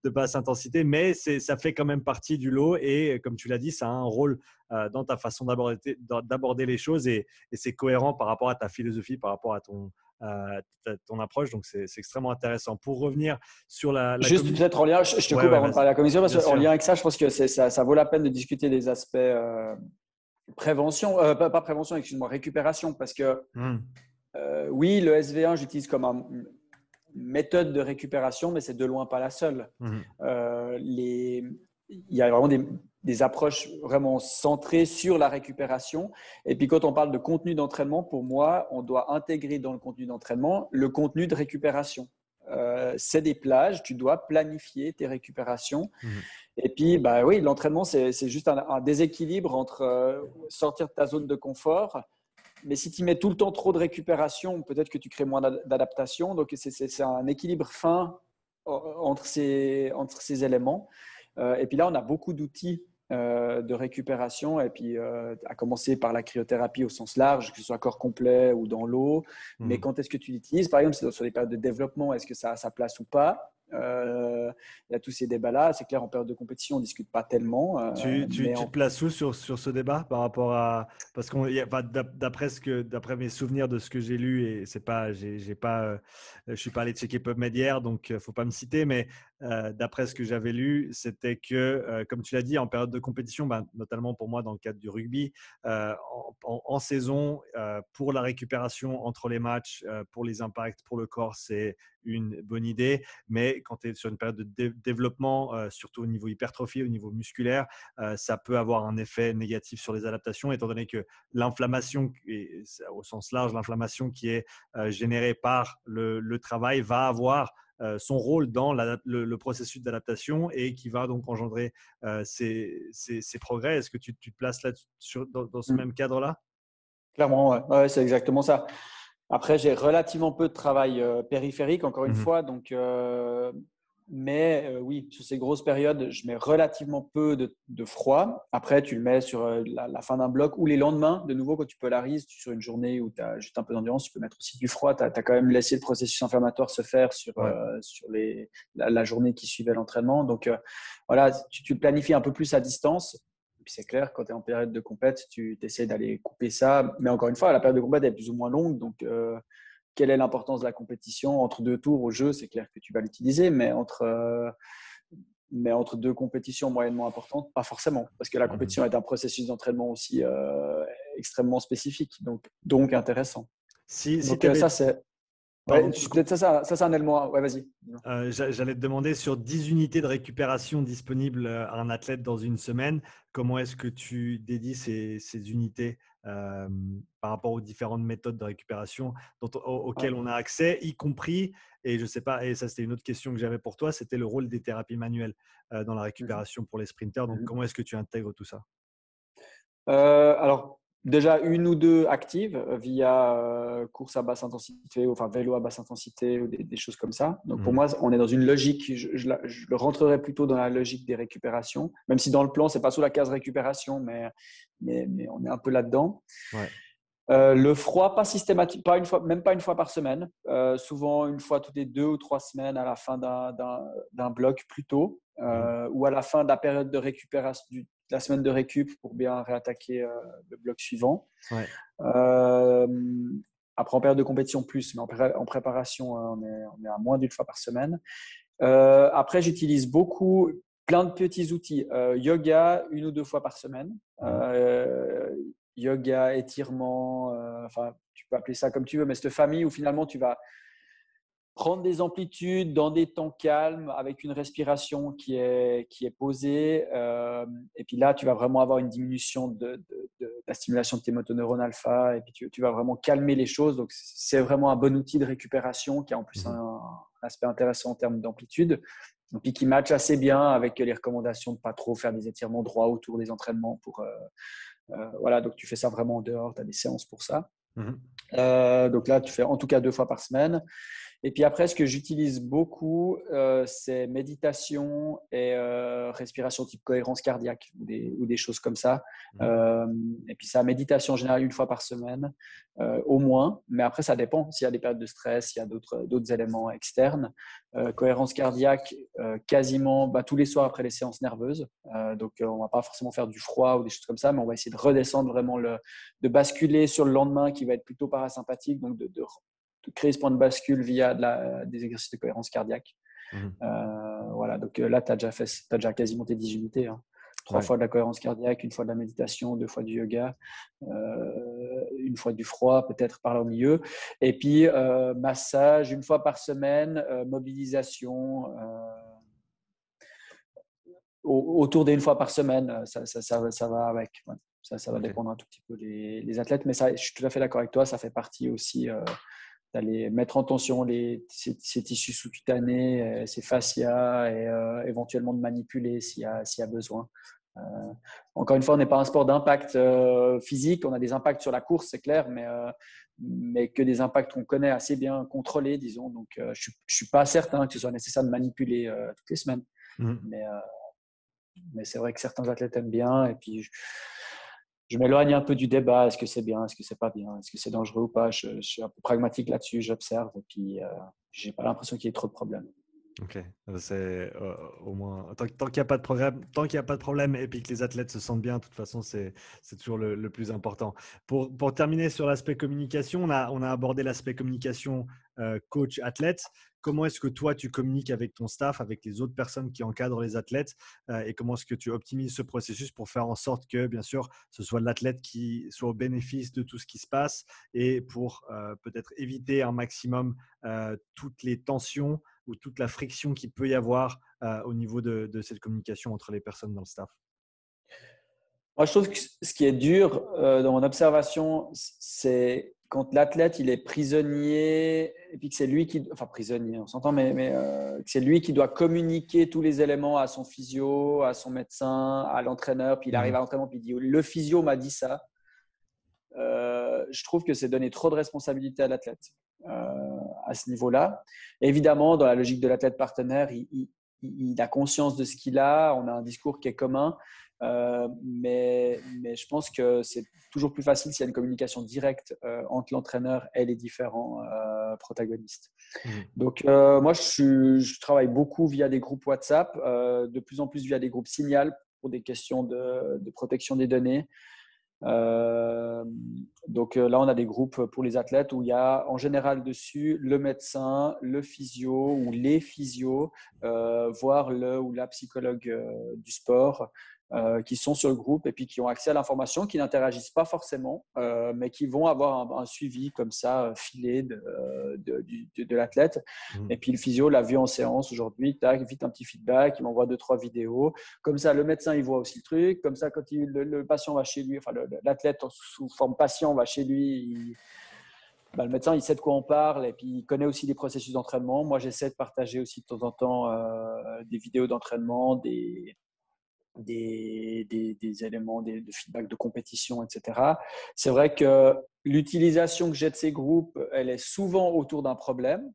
basse intensité, mais ça fait quand même partie du lot et comme tu l'as dit, ça a un rôle dans ta façon d'aborder les choses et c'est cohérent par rapport à ta philosophie, par rapport à ton approche. Donc, c'est extrêmement intéressant. Pour revenir sur la Juste peut-être en lien, je te Ouais, coupe ouais, avant de vas-y. parler de la commission, parce Bien qu'en sûr. lien avec ça, je pense que ça vaut la peine de discuter des aspects prévention, pas prévention, excuse-moi, récupération, parce que Hmm. oui, le SV1, j'utilise comme une méthode de récupération, mais c'est de loin pas la seule. Mhm. Il y a vraiment des approches vraiment centrées sur la récupération. Et puis, quand on parle de contenu d'entraînement, pour moi, on doit intégrer dans le contenu d'entraînement le contenu de récupération. C'est des plages, tu dois planifier tes récupérations. Mhm. Et puis, oui, l'entraînement, c'est juste un déséquilibre entre sortir de ta zone de confort. Mais si tu mets tout le temps trop de récupération, peut-être que tu crées moins d'adaptation. Donc, c'est un équilibre fin entre ces éléments. Et puis là, on a beaucoup d'outils de récupération. Et puis, à commencer par la cryothérapie au sens large, que ce soit corps complet ou dans l'eau. Mais Mhm. quand est-ce que tu l'utilises? Par exemple, c'est sur les périodes de développement, est-ce que ça a sa place ou pas? Il y a tous ces débats-là. C'est clair, en période de compétition, on ne discute pas tellement. Tu te places où sur ce débat par rapport à parce qu'on enfin, d'après mes souvenirs de ce que j'ai lu et c'est pas j'ai pas je suis pas allé checker PubMed hier donc faut pas me citer mais d'après ce que j'avais lu c'était que comme tu l'as dit en période de compétition notamment pour moi dans le cadre du rugby en saison pour la récupération entre les matchs pour les impacts pour le corps c'est une bonne idée mais quand tu es sur une période de développement surtout au niveau hypertrophie au niveau musculaire ça peut avoir un effet négatif sur les adaptations, étant donné que l'inflammation, au sens large, l'inflammation qui est générée par le travail va avoir son rôle dans le processus d'adaptation et qui va donc engendrer ces progrès. Est-ce que tu te places là dans ce même cadre-là? Clairement, ouais. Ouais, c'est exactement ça. Après, j'ai relativement peu de travail périphérique, encore une Mhm. fois. Donc, mais oui, sur ces grosses périodes, je mets relativement peu de froid. Après, tu le mets sur la fin d'un bloc ou les lendemains. De nouveau, quand tu polarises, sur une journée où tu as juste un peu d'endurance, tu peux mettre aussi du froid. Tu as quand même laissé le processus inflammatoire se faire sur, Ouais. la journée qui suivait l'entraînement. Donc, voilà, tu planifies un peu plus à distance. Et puis c'est clair, quand tu es en période de compète, tu essaies d'aller couper ça. Mais encore une fois, la période de compète est plus ou moins longue. Donc, quelle est l'importance de la compétition? Entre deux tours au jeu, c'est clair que tu vas l'utiliser. Mais entre deux compétitions moyennement importantes, pas forcément. Parce que la Mhm. compétition est un processus d'entraînement aussi extrêmement spécifique. Donc intéressant. Si Donc tu avais ça, c'est… Ouais, Pardon, peut-être ça c'est un élément. Ouais, vas-y. j'allais te demander sur 10 unités de récupération disponibles à un athlète dans une semaine, comment est-ce que tu dédies ces unités par rapport aux différentes méthodes de récupération Ouais. auxquelles on a accès, y compris, et je sais pas, et ça c'était une autre question que j'avais pour toi, c'était le rôle des thérapies manuelles dans la Mhm. récupération pour les sprinters. Donc, Mhm. comment est-ce que tu intègres tout ça? Alors, déjà une ou deux actives via course à basse intensité, enfin vélo à basse intensité ou des choses comme ça. Donc pour Mhm. moi, on est dans une logique, je le rentrerai plutôt dans la logique des récupérations, même si dans le plan, c'est pas sous la case récupération, mais on est un peu là-dedans. Ouais. Le froid, pas systématique, pas une fois, même pas une fois par semaine. Souvent une fois toutes les 2 ou 3 semaines à la fin d'un bloc plutôt, Mhm. ou à la fin de la période de récupération, de la semaine de récup pour bien réattaquer le bloc suivant. Ouais. Euh, Après en période de compétition plus, mais en préparation, on est à moins d'une fois par semaine. Après, j'utilise beaucoup plein de petits outils. Yoga, 1 ou 2 fois par semaine. Mhm. Yoga, étirement, enfin, tu peux appeler ça comme tu veux, mais cette famille où finalement tu vas prendre des amplitudes dans des temps calmes avec une respiration qui est posée. Et puis là, tu vas vraiment avoir une diminution de la stimulation de tes motoneurones alpha et puis tu vas vraiment calmer les choses. Donc, c'est vraiment un bon outil de récupération qui a en plus Mhm. un aspect intéressant en termes d'amplitude. Et puis qui match assez bien avec les recommandations de ne pas trop faire des étirements droits autour des entraînements. Voilà, donc tu fais ça vraiment en dehors, tu as des séances pour ça. Mhm. Donc là, tu fais en tout cas 2 fois par semaine. Et puis après, ce que j'utilise beaucoup, c'est méditation et respiration type cohérence cardiaque ou des choses comme ça. Mhm. Et puis ça, méditation en général 1 fois par semaine, au moins. Mais après, ça dépend. S'il y a des périodes de stress, s'il y a d'autres éléments externes. Cohérence cardiaque, quasiment tous les soirs après les séances nerveuses. Donc, on ne va pas forcément faire du froid ou des choses comme ça, mais on va essayer de redescendre vraiment, de basculer sur le lendemain qui va être plutôt parasympathique. Donc, de créer ce point de bascule via des exercices de cohérence cardiaque. Mhm. Voilà, donc là, tu as déjà quasiment tes 10 unités. Hein. 3 Ouais. fois de la cohérence cardiaque, 1 fois de la méditation, 2 fois du yoga, 1 fois du froid, peut-être par là au milieu. Et puis, massage 1 fois par semaine, mobilisation autour d'1 fois par semaine. Ça va avec. Ouais. Ça va Ok. dépendre un tout petit peu les athlètes. Mais ça, je suis tout à fait d'accord avec toi, ça fait partie aussi d'aller mettre en tension ces tissus sous-cutanés, ces fascias et éventuellement de manipuler s'il y a besoin. Euh, Encore une fois, on n'est pas un sport d'impact physique, on a des impacts sur la course, c'est clair, mais que des impacts qu'on connaît assez bien contrôlés, disons. Donc, je ne suis pas certain que ce soit nécessaire de manipuler toutes les semaines. Mhm. Mais c'est vrai que certains athlètes aiment bien. Et puis, je m'éloigne un peu du débat. Est-ce que c'est bien? Est-ce que c'est pas bien? Est-ce que c'est dangereux ou pas? Je suis un peu pragmatique là-dessus. J'observe et puis j'ai pas l'impression qu'il y ait trop de problèmes. Ok, c'est au moins tant qu'il n'y a pas de problème, tant qu'il y a pas de problème et puis que les athlètes se sentent bien, de toute façon c'est toujours le plus important. Pour terminer sur l'aspect communication, on a abordé l'aspect communication coach athlète. Comment est-ce que toi tu communiques avec ton staff, avec les autres personnes qui encadrent les athlètes et comment est-ce que tu optimises ce processus pour faire en sorte que bien sûr ce soit l'athlète qui soit au bénéfice de tout ce qui se passe et pour peut-être éviter un maximum toutes les tensions ou toute la friction qu'il peut y avoir au niveau de cette communication entre les personnes dans le staff? Moi, je trouve que ce qui est dur dans mon observation, c'est quand l'athlète il est prisonnier et puis que c'est lui qui, enfin prisonnier, on s'entend, mais que c'est lui qui doit communiquer tous les éléments à son physio, à son médecin, à l'entraîneur, puis il arrive à Mhm. l'entraînement puis il dit le physio m'a dit ça. Je trouve que c'est donner trop de responsabilité à l'athlète à ce niveau-là. Évidemment, dans la logique de l'athlète partenaire, il a conscience de ce qu'il a, on a un discours qui est commun, mais je pense que c'est toujours plus facile s'il y a une communication directe entre l'entraîneur et les différents protagonistes. Mhm. Donc, moi, je travaille beaucoup via des groupes WhatsApp, de plus en plus via des groupes Signal pour des questions de protection des données. Euh, donc là, on a des groupes pour les athlètes où il y a en général dessus le médecin, le physio ou les physios, voire le ou la psychologue du sport. qui sont sur le groupe et puis qui ont accès à l'information, qui n'interagissent pas forcément, mais qui vont avoir un suivi comme ça, filé de l'athlète. Et puis le physio l'a vu en séance aujourd'hui, tac, vite un petit feedback, il m'envoie 2-3 vidéos. Comme ça, le médecin, il voit aussi le truc. Comme ça, quand le patient va chez lui, enfin l'athlète sous forme patient va chez lui, le médecin, il sait de quoi on parle et puis il connaît aussi les processus d'entraînement. Moi, j'essaie de partager aussi de temps en temps des vidéos d'entraînement, des éléments de feedback de compétition, etc. C'est vrai que l'utilisation que j'ai de ces groupes, elle est souvent autour d'un problème.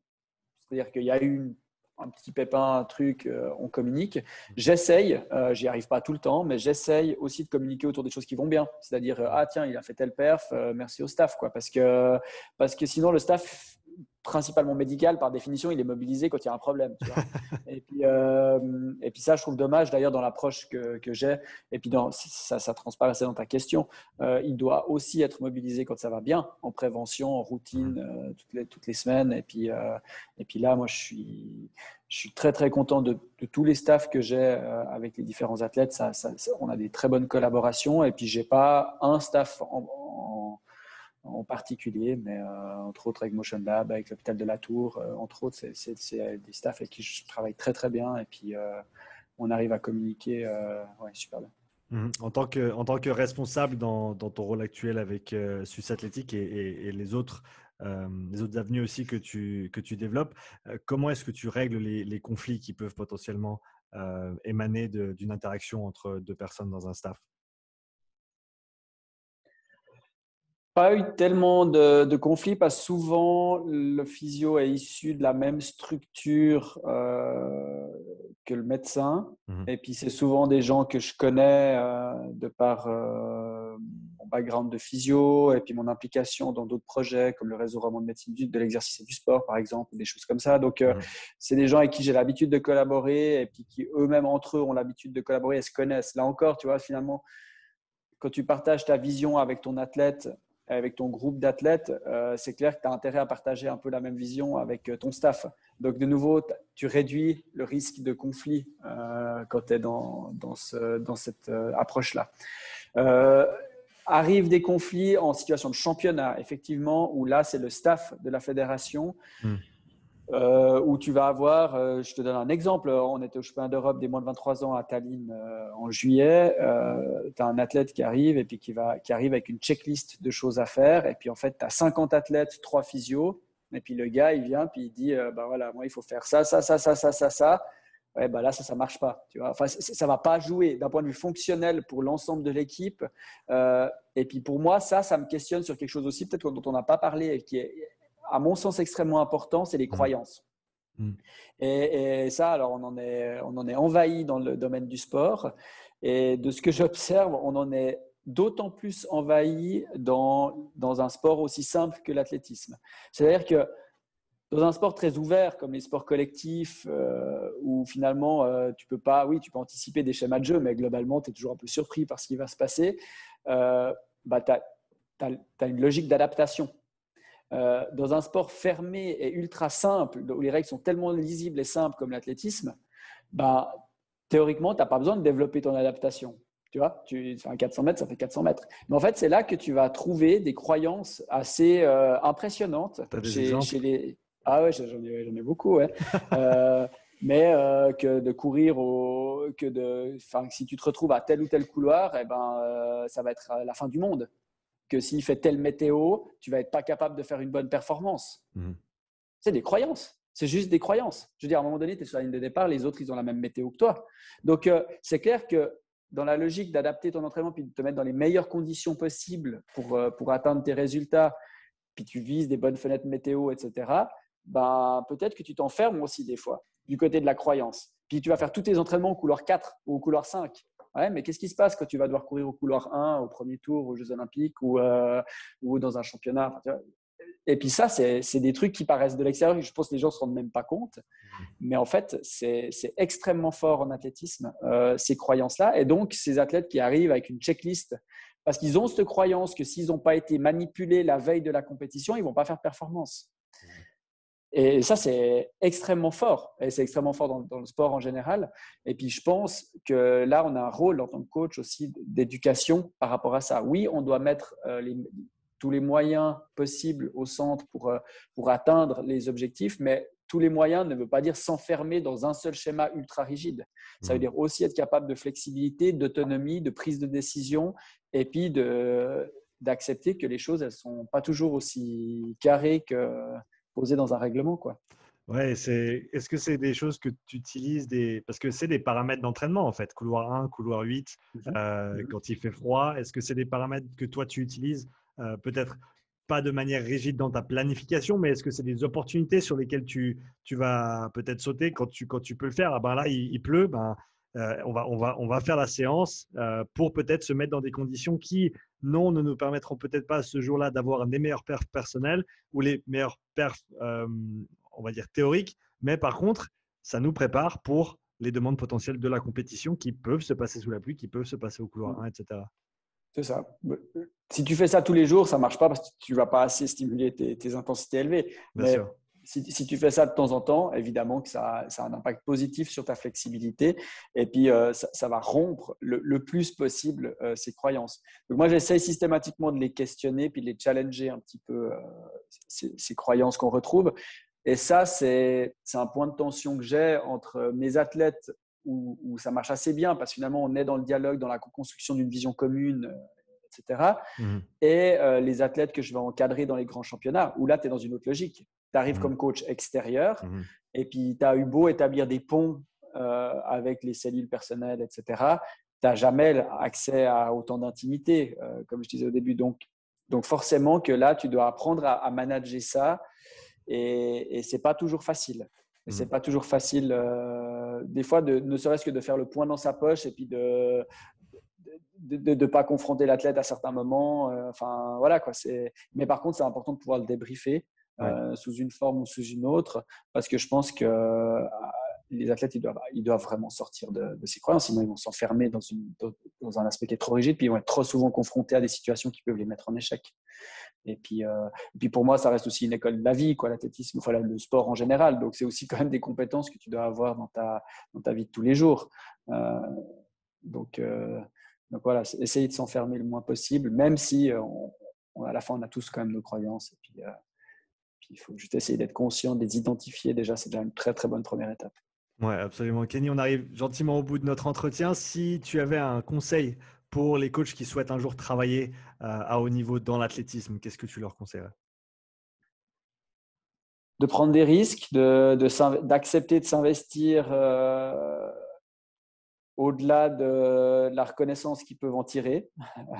C'est-à-dire qu'il y a eu un petit pépin, un truc, on communique. J'essaye, j'y arrive pas tout le temps, mais j'essaye aussi de communiquer autour des choses qui vont bien. C'est-à-dire, ah tiens, il a fait tel perf, merci au staff, quoi. Parce que sinon, le staff, principalement médical, par définition, il est mobilisé quand il y a un problème. Tu vois. Et puis ça, je trouve dommage d'ailleurs dans l'approche que j'ai. Et puis ça transparaissait dans ta question. Il doit aussi être mobilisé quand ça va bien, en prévention, en routine, toutes les semaines. Et puis là, moi, je suis très, très content de tous les staffs que j'ai avec les différents athlètes. On a des très bonnes collaborations. Et puis, je n'ai pas un staff en particulier, mais entre autres avec Motion Lab, avec l'hôpital de la Tour, entre autres, c'est des staffs avec qui je travaille très, très bien. Et puis, on arrive à communiquer super bien. En tant que responsable dans ton rôle actuel avec Suisse Athlétique et les autres avenues aussi que tu développes, comment est-ce que tu règles les conflits qui peuvent potentiellement émaner d'une interaction entre deux personnes dans un staff? Pas eu tellement de conflits parce que souvent le physio est issu de la même structure que le médecin. Et puis c'est souvent des gens que je connais de par mon background de physio et puis mon implication dans d'autres projets comme le réseau roman de médecine de l'exercice et du sport par exemple, des choses comme ça. Donc c'est des gens avec qui j'ai l'habitude de collaborer et puis qui eux-mêmes entre eux ont l'habitude de collaborer et se connaissent. Là encore, tu vois, finalement, quand tu partages ta vision avec ton athlète, avec ton groupe d'athlètes, c'est clair que tu as intérêt à partager un peu la même vision avec ton staff. Donc, de nouveau, tu réduis le risque de conflit quand tu es dans cette approche-là. Arrivent des conflits en situation de championnat, effectivement, où là, c'est le staff de la fédération. Où tu vas avoir, je te donne un exemple, on était au championnat d'Europe des moins de 23 ans à Tallinn en juillet, tu as un athlète qui arrive et puis qui arrive avec une checklist de choses à faire et puis en fait tu as 50 athlètes, 3 physios et puis le gars il vient puis il dit voilà, moi il faut faire ça. Ouais, là ça marche pas, tu vois. Enfin, ça va pas jouer d'un point de vue fonctionnel pour l'ensemble de l'équipe et puis pour moi ça me questionne sur quelque chose aussi peut-être dont on n'a pas parlé et qui est à mon sens extrêmement important, c'est les croyances. Et ça, alors on en est envahi dans le domaine du sport. Et de ce que j'observe, on en est d'autant plus envahi dans un sport aussi simple que l'athlétisme. C'est-à-dire que dans un sport très ouvert comme les sports collectifs, où finalement tu peux anticiper des schémas de jeu, mais globalement tu es toujours un peu surpris par ce qui va se passer, tu as une logique d'adaptation. Dans un sport fermé et ultra simple, où les règles sont tellement lisibles et simples comme l'athlétisme, théoriquement, tu n'as pas besoin de développer ton adaptation. Tu vois, tu fais un 400 mètres, ça fait 400 mètres. Mais en fait, c'est là que tu vas trouver des croyances assez impressionnantes. Chez les... Ah ouais, j'en ai beaucoup. Ouais. Mais que de courir si tu te retrouves à tel ou tel couloir, ça va être la fin du monde. Que s'il fait telle météo, tu vas être pas capable de faire une bonne performance. C'est des croyances. C'est juste des croyances. Je veux dire, à un moment donné, tu es sur la ligne de départ, les autres, ils ont la même météo que toi. Donc, c'est clair que dans la logique d'adapter ton entraînement puis de te mettre dans les meilleures conditions possibles pour atteindre tes résultats, puis tu vises des bonnes fenêtres météo, etc., peut-être que tu t'enfermes aussi des fois du côté de la croyance. Puis tu vas faire tous tes entraînements au couloir 4 ou au couloir 5. Ouais, mais qu'est-ce qui se passe quand tu vas devoir courir au couloir 1 au premier tour aux Jeux Olympiques ou dans un championnat? Et puis ça, c'est des trucs qui paraissent de l'extérieur. Je pense que les gens ne se rendent même pas compte. Mais en fait, c'est extrêmement fort en athlétisme, ces croyances-là. Et donc, ces athlètes qui arrivent avec une checklist, parce qu'ils ont cette croyance que s'ils n'ont pas été manipulés la veille de la compétition, ils ne vont pas faire de performance. Et ça, c'est extrêmement fort. Et c'est extrêmement fort dans le sport en général. Et puis, je pense que là, on a un rôle en tant que coach aussi d'éducation par rapport à ça. Oui, on doit mettre tous les moyens possibles au centre pour atteindre les objectifs, mais tous les moyens ne veut pas dire s'enfermer dans un seul schéma ultra rigide. Ça veut dire aussi être capable de flexibilité, d'autonomie, de prise de décision et puis d'accepter que les choses, elles ne sont pas toujours aussi carrées que posées dans un règlement, quoi. Ouais, est-ce que c'est des choses que tu utilises parce que c'est des paramètres d'entraînement en fait, couloir 1, couloir 8, quand il fait froid, est-ce que c'est des paramètres que toi tu utilises peut-être pas de manière rigide dans ta planification, mais est-ce que c'est des opportunités sur lesquelles tu vas peut-être sauter quand tu peux le faire? Ah ben là, il pleut, on va faire la séance pour peut-être se mettre dans des conditions qui, non, ne nous permettront peut-être pas ce jour-là d'avoir des meilleurs perfs personnels ou les meilleurs perfs, on va dire, théoriques, mais par contre, ça nous prépare pour les demandes potentielles de la compétition qui peuvent se passer sous la pluie, qui peuvent se passer au couloir 1, etc. C'est ça. Si tu fais ça tous les jours, ça ne marche pas parce que tu ne vas pas assez stimuler tes intensités élevées. Bien Mais sûr. si tu fais ça de temps en temps, évidemment que ça a un impact positif sur ta flexibilité. Et puis, ça va rompre le plus possible ces croyances. Donc, moi, j'essaie systématiquement de les questionner puis de les challenger un petit peu, ces croyances qu'on retrouve. Et ça, c'est un point de tension que j'ai entre mes athlètes où ça marche assez bien parce que finalement, on est dans le dialogue, dans la construction d'une vision commune, etc. Et les athlètes que je vais encadrer dans les grands championnats, où là, tu es dans une autre logique. Tu arrives comme coach extérieur et puis tu as eu beau établir des ponts avec les cellules personnelles, etc. Tu n'as jamais accès à autant d'intimité, comme je disais au début. Donc forcément que là, tu dois apprendre à manager ça et ce n'est pas toujours facile. Et c'est pas toujours facile, des fois, ne serait-ce que de faire le point dans sa poche et puis de ne pas confronter l'athlète à certains moments. Enfin, voilà, quoi. Mais par contre, c'est important de pouvoir le débriefer sous une forme ou sous une autre parce que je pense que les athlètes, ils doivent vraiment sortir de ces croyances. Sinon, ils vont s'enfermer dans un aspect qui est trop rigide puis ils vont être trop souvent confrontés à des situations qui peuvent les mettre en échec. Et puis pour moi, ça reste aussi une école de la vie, quoi, l'athlétisme, voilà, le sport en général. Donc, c'est aussi quand même des compétences que tu dois avoir dans ta vie de tous les jours. Donc voilà, essayer de s'enfermer le moins possible, même si à la fin, on a tous quand même nos croyances. Et puis il faut juste essayer d'être conscient, de les identifier. Déjà, c'est déjà une très, très bonne première étape. Oui, absolument. Kenny, on arrive gentiment au bout de notre entretien. Si tu avais un conseil pour les coachs qui souhaitent un jour travailler à haut niveau dans l'athlétisme, qu'est-ce que tu leur conseillerais? De prendre des risques, d'accepter de s'investir au-delà de la reconnaissance qu'ils peuvent en tirer.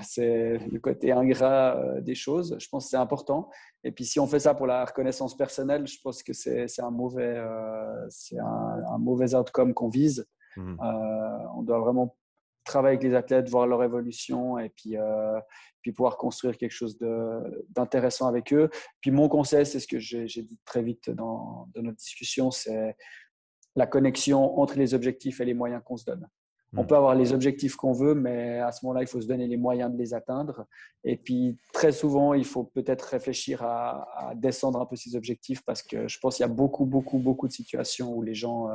C'est le côté ingrat des choses. Je pense que c'est important. Et puis, si on fait ça pour la reconnaissance personnelle, je pense que c'est un mauvais outcome qu'on vise. On doit vraiment travailler avec les athlètes, voir leur évolution et puis pouvoir construire quelque chose d'intéressant avec eux. Puis mon conseil, c'est ce que j'ai dit très vite dans notre discussion, c'est la connexion entre les objectifs et les moyens qu'on se donne. On peut avoir les objectifs qu'on veut, mais à ce moment-là, il faut se donner les moyens de les atteindre. Et puis, très souvent, il faut peut-être réfléchir à descendre un peu ces objectifs parce que je pense qu'il y a beaucoup, beaucoup, beaucoup de situations où les gens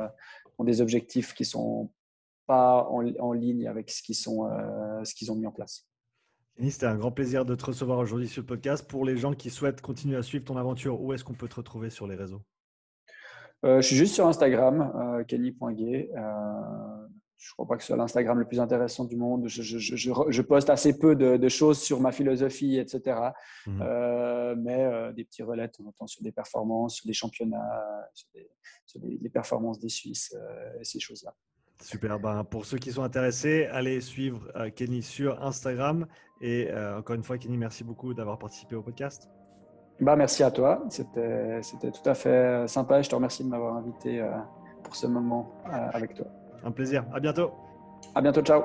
ont des objectifs qui ne sont pas en ligne avec ce qu'ils ont mis en place. Kenny, c'était un grand plaisir de te recevoir aujourd'hui sur le podcast. Pour les gens qui souhaitent continuer à suivre ton aventure, où est-ce qu'on peut te retrouver sur les réseaux? Je suis juste sur Instagram, kenny.gay. Je ne crois pas que ce soit l'Instagram le plus intéressant du monde. Je poste assez peu de choses sur ma philosophie, etc. Mais des petits relais de temps en temps sur des performances, sur des championnats, sur les performances des Suisses et ces choses-là. Super. Pour ceux qui sont intéressés, allez suivre Kenny sur Instagram. Et encore une fois, Kenny, merci beaucoup d'avoir participé au podcast. Merci à toi. C'était tout à fait sympa. Je te remercie de m'avoir invité pour ce moment avec toi. Un plaisir. À bientôt. À bientôt. Ciao.